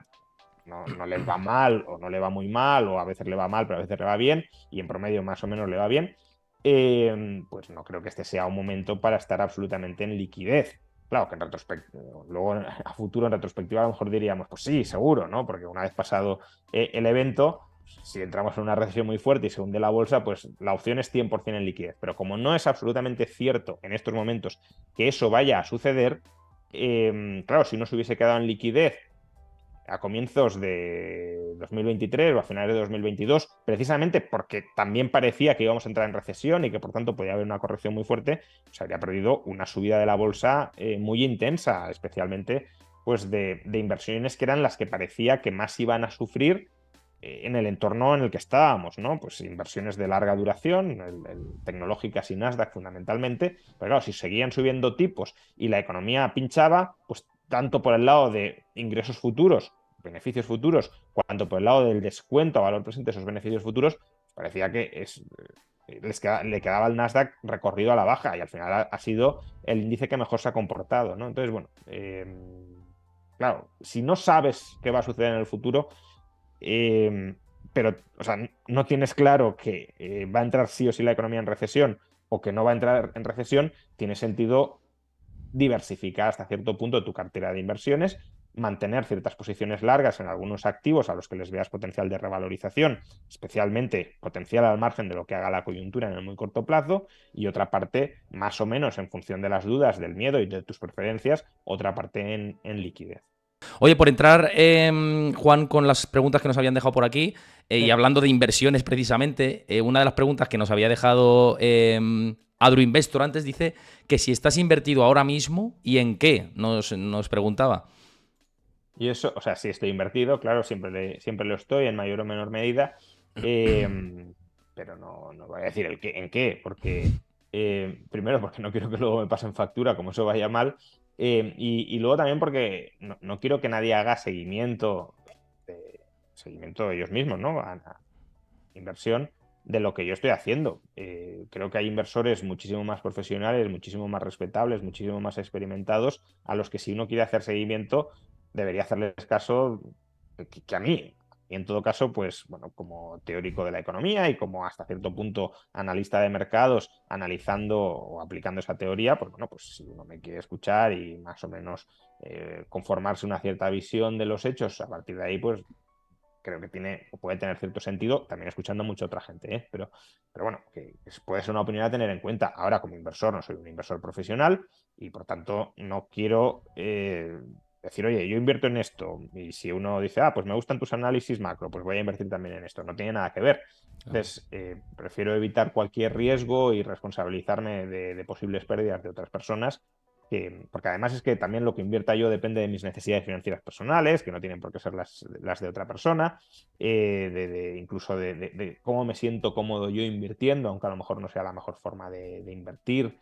no le va mal o no le va muy mal o a veces le va mal pero a veces le va bien y en promedio más o menos le va bien, pues no creo que este sea un momento para estar absolutamente en liquidez. Claro que en retrospectiva, luego a futuro en retrospectiva a lo mejor diríamos, pues sí, seguro, ¿no? Porque una vez pasado el evento, si entramos en una recesión muy fuerte y se hunde la bolsa, pues la opción es 100% en liquidez. Pero como no es absolutamente cierto en estos momentos que eso vaya a suceder, claro, si no se hubiese quedado en liquidez a comienzos de 2023 o a finales de 2022, precisamente porque también parecía que íbamos a entrar en recesión y que por tanto podía haber una corrección muy fuerte, se habría perdido una subida de la bolsa muy intensa, especialmente pues de inversiones que eran las que parecía que más iban a sufrir en el entorno en el que estábamos, ¿no? Pues inversiones de larga duración, tecnológicas y Nasdaq fundamentalmente, pero claro, si seguían subiendo tipos y la economía pinchaba, pues tanto por el lado de ingresos futuros, beneficios futuros, cuanto por el lado del descuento a valor presente de esos beneficios futuros, parecía que le quedaba al Nasdaq recorrido a la baja y al final ha sido el índice que mejor se ha comportado, ¿no? Entonces, bueno, claro, si no sabes qué va a suceder en el futuro, eh, pero, o sea, no tienes claro que va a entrar sí o sí la economía en recesión o que no va a entrar en recesión, tiene sentido diversificar hasta cierto punto tu cartera de inversiones, mantener ciertas posiciones largas en algunos activos a los que les veas potencial de revalorización, especialmente potencial al margen de lo que haga la coyuntura en el muy corto plazo, y otra parte, más o menos en función de las dudas, del miedo y de tus preferencias, otra parte en liquidez. Oye, por entrar, Juan, con las preguntas que nos habían dejado por aquí, y hablando de inversiones precisamente, una de las preguntas que nos había dejado Adroinvestor antes dice que si estás invertido ahora mismo y en qué, nos preguntaba. Y eso, o sea, sí estoy invertido, claro, siempre lo estoy en mayor o menor medida, eh, pero no voy a decir en qué, porque primero porque no quiero que luego me pasen factura, como eso vaya mal, y luego también porque no quiero que nadie haga seguimiento de ellos mismos, ¿no? A inversión de lo que yo estoy haciendo. Creo que hay inversores muchísimo más profesionales, muchísimo más respetables, muchísimo más experimentados, a los que si uno quiere hacer seguimiento, debería hacerles caso que a mí. Y en todo caso, pues bueno, como teórico de la economía y como hasta cierto punto analista de mercados, analizando o aplicando esa teoría, pues bueno, pues si uno me quiere escuchar y más o menos conformarse una cierta visión de los hechos, a partir de ahí, pues creo que tiene o puede tener cierto sentido, también escuchando mucha otra gente, ¿eh? Pero bueno, que puede ser una opinión a tener en cuenta. Ahora, como inversor, no soy un inversor profesional y por tanto no quiero decir, oye, yo invierto en esto, y si uno dice, pues me gustan tus análisis macro, pues voy a invertir también en esto, no tiene nada que ver. Claro. Entonces, prefiero evitar cualquier riesgo y responsabilizarme de posibles pérdidas de otras personas, porque además es que también lo que invierta yo depende de mis necesidades financieras personales, que no tienen por qué ser las de otra persona, incluso de cómo me siento cómodo yo invirtiendo, aunque a lo mejor no sea la mejor forma de invertir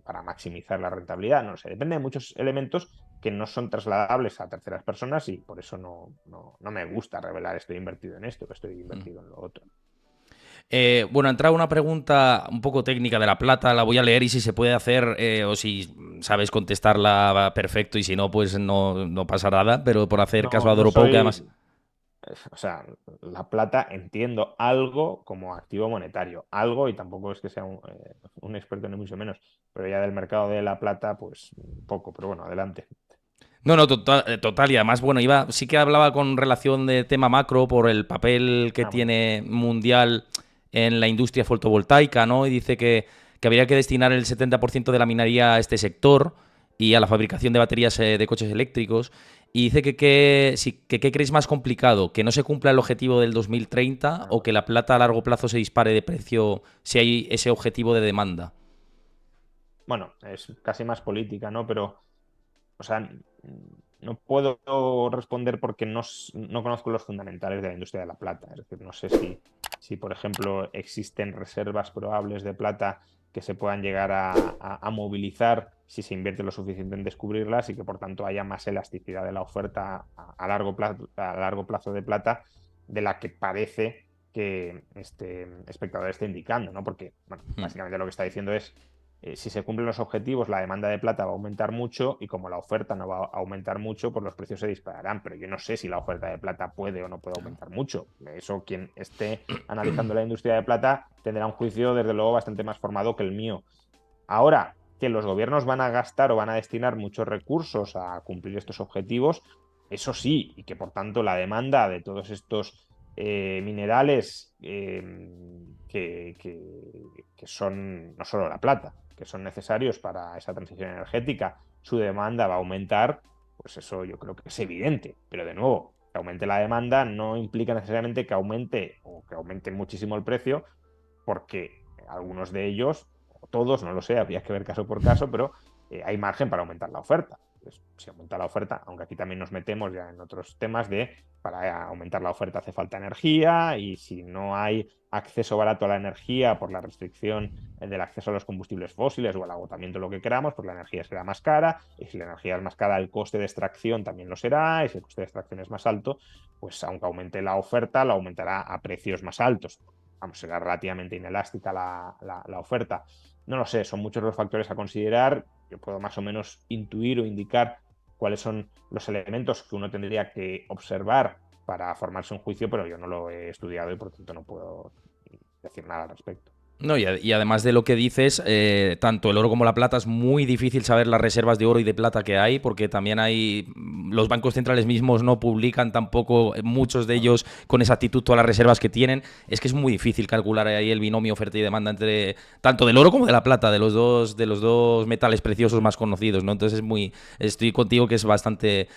para maximizar la rentabilidad. No sé, depende de muchos elementos que no son trasladables a terceras personas y por eso no me gusta revelar estoy invertido en esto, estoy Mm. invertido en lo otro. Bueno, ha entrado una pregunta un poco técnica de la plata, la voy a leer y si se puede hacer o si sabes contestarla va perfecto y si no, pues no pasa nada, pero por hacer caso No, a no Doropou, que además... soy, o sea, la plata entiendo algo como activo monetario, algo y tampoco es que sea un experto ni mucho menos, pero ya del mercado de la plata, pues poco, pero bueno, adelante. No, no, total, total, y además, bueno, sí que hablaba con relación de tema macro por el papel que Muy bien. tiene mundial en la industria fotovoltaica, ¿no? Y dice que habría que destinar el 70% de la minería a este sector y a la fabricación de baterías de coches eléctricos. Y dice que ¿qué crees más complicado? ¿Que no se cumpla el objetivo del 2030 o que la plata a largo plazo se dispare de precio si hay ese objetivo de demanda? Bueno, es casi más política, ¿no? Pero o sea, no puedo responder porque no conozco los fundamentales de la industria de la plata. Es decir, no sé si por ejemplo, existen reservas probables de plata que se puedan llegar a movilizar si se invierte lo suficiente en descubrirlas y que por tanto haya más elasticidad de la oferta a largo plazo de plata de la que parece que este espectador esté indicando, ¿no? Porque, bueno, Hmm. básicamente lo que está diciendo es si se cumplen los objetivos, la demanda de plata va a aumentar mucho y como la oferta no va a aumentar mucho, pues los precios se dispararán. Pero yo no sé si la oferta de plata puede o no puede aumentar mucho. Eso quien esté analizando la industria de plata tendrá un juicio, desde luego, bastante más formado que el mío. Ahora, que los gobiernos van a gastar o van a destinar muchos recursos a cumplir estos objetivos, eso sí, y que por tanto la demanda de todos estos minerales que son no solo la plata, que son necesarios para esa transición energética, su demanda va a aumentar, pues eso yo creo que es evidente. Pero de nuevo, que aumente la demanda no implica necesariamente que aumente o que aumente muchísimo el precio, porque algunos de ellos, o todos, no lo sé, habría que ver caso por caso, pero hay margen para aumentar la oferta. Pues, si aumenta la oferta, aunque aquí también nos metemos ya en otros temas de para aumentar la oferta hace falta energía y si no hay acceso barato a la energía por la restricción del acceso a los combustibles fósiles o al agotamiento, lo que queramos, pues la energía será más cara y si la energía es más cara, el coste de extracción también lo será y si el coste de extracción es más alto, pues aunque aumente la oferta, la aumentará a precios más altos. Vamos, será relativamente inelástica la oferta. No lo sé, son muchos los factores a considerar. Yo puedo más o menos intuir o indicar cuáles son los elementos que uno tendría que observar para formarse un juicio, pero yo no lo he estudiado y por tanto no puedo decir nada al respecto. No, y además de lo que dices, tanto el oro como la plata es muy difícil saber las reservas de oro y de plata que hay, porque también hay, los bancos centrales mismos no publican tampoco muchos de Claro. ellos con exactitud todas las reservas que tienen. Es que es muy difícil calcular ahí el binomio oferta y demanda entre tanto del oro como de la plata, de los dos metales preciosos más conocidos, ¿no? Entonces estoy contigo que es bastante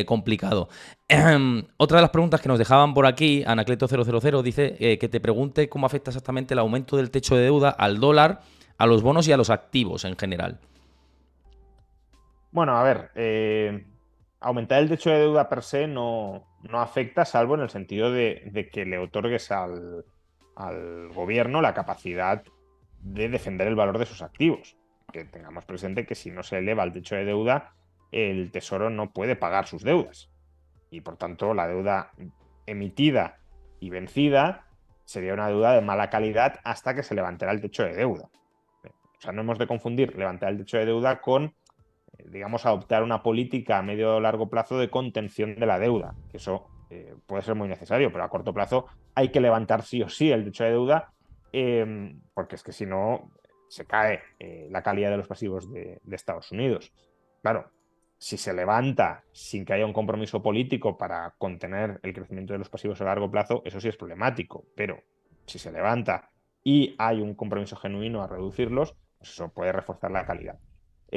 complicado. Otra de las preguntas que nos dejaban por aquí, Anacleto000 dice que te pregunte cómo afecta exactamente el aumento del techo de deuda al dólar, a los bonos y a los activos en general. Bueno, a ver, aumentar el techo de deuda per se no afecta, salvo en el sentido de que le otorgues al gobierno la capacidad de defender el valor de sus activos. Que tengamos presente que si no se eleva el techo de deuda, el Tesoro no puede pagar sus deudas. Y por tanto, la deuda emitida y vencida sería una deuda de mala calidad hasta que se levantara el techo de deuda. O sea, no hemos de confundir levantar el techo de deuda con digamos, adoptar una política a medio o largo plazo de contención de la deuda, que eso puede ser muy necesario, pero a corto plazo hay que levantar sí o sí el techo de deuda, porque es que si no se cae la calidad de los pasivos de Estados Unidos. Claro, si se levanta sin que haya un compromiso político para contener el crecimiento de los pasivos a largo plazo, eso sí es problemático, pero si se levanta y hay un compromiso genuino a reducirlos, pues eso puede reforzar la calidad.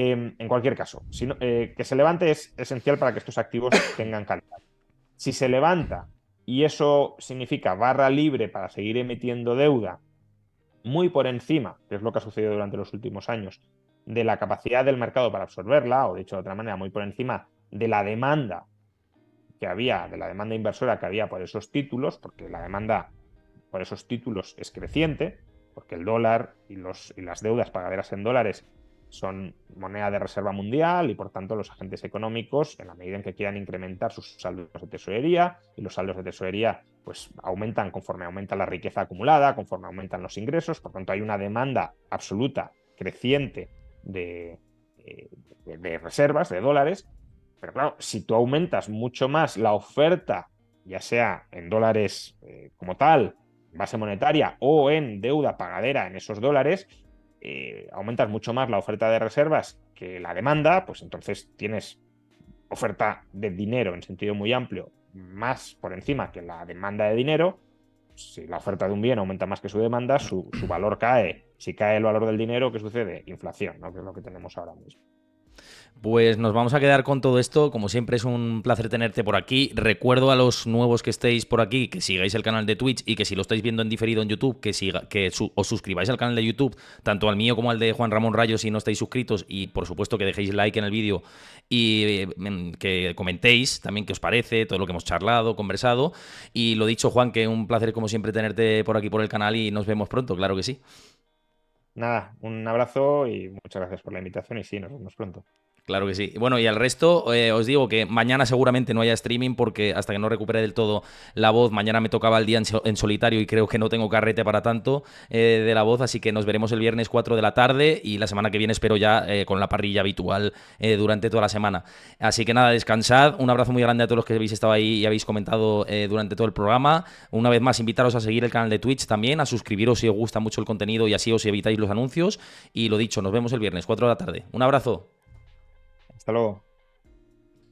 En cualquier caso, que se levante es esencial para que estos activos tengan calidad. Si se levanta y eso significa barra libre para seguir emitiendo deuda muy por encima, que es lo que ha sucedido durante los últimos años, de la capacidad del mercado para absorberla, o dicho de otra manera, muy por encima de la demanda que había, de la demanda inversora que había por esos títulos, porque la demanda por esos títulos es creciente, porque el dólar y las deudas pagaderas en dólares son moneda de reserva mundial y por tanto los agentes económicos, en la medida en que quieran incrementar sus saldos de tesorería, y los saldos de tesorería pues aumentan conforme aumenta la riqueza acumulada, conforme aumentan los ingresos, por tanto hay una demanda absoluta creciente de reservas, de dólares, pero claro, si tú aumentas mucho más la oferta, ya sea en dólares como tal, base monetaria o en deuda pagadera en esos dólares, aumentas mucho más la oferta de reservas que la demanda, pues entonces tienes oferta de dinero en sentido muy amplio más por encima que la demanda de dinero. Si la oferta de un bien aumenta más que su demanda, su valor cae. Si cae el valor del dinero, ¿qué sucede? Inflación, ¿no? Que es lo que tenemos ahora mismo. Pues nos vamos a quedar con todo esto. Como siempre es un placer tenerte por aquí. Recuerdo a los nuevos que estéis por aquí que sigáis el canal de Twitch y que si lo estáis viendo en diferido en YouTube, os suscribáis al canal de YouTube, tanto al mío como al de Juan Ramón Rayo si no estáis suscritos, y por supuesto que dejéis like en el vídeo y que comentéis también qué os parece, todo lo que hemos charlado, conversado. Y lo dicho, Juan, que un placer como siempre tenerte por aquí por el canal y nos vemos pronto, claro que sí. Nada, un abrazo y muchas gracias por la invitación y sí, nos vemos pronto. Claro que sí. Bueno, y al resto, os digo que mañana seguramente no haya streaming porque hasta que no recupere del todo la voz, mañana me tocaba el día en solitario y creo que no tengo carrete para tanto de la voz, así que nos veremos el viernes 4 de la tarde y la semana que viene espero ya con la parrilla habitual durante toda la semana. Así que nada, descansad. Un abrazo muy grande a todos los que habéis estado ahí y habéis comentado durante todo el programa. Una vez más, invitaros a seguir el canal de Twitch también, a suscribiros si os gusta mucho el contenido y así os evitáis los anuncios. Y lo dicho, nos vemos el viernes 4 de la tarde. Un abrazo. Hasta luego.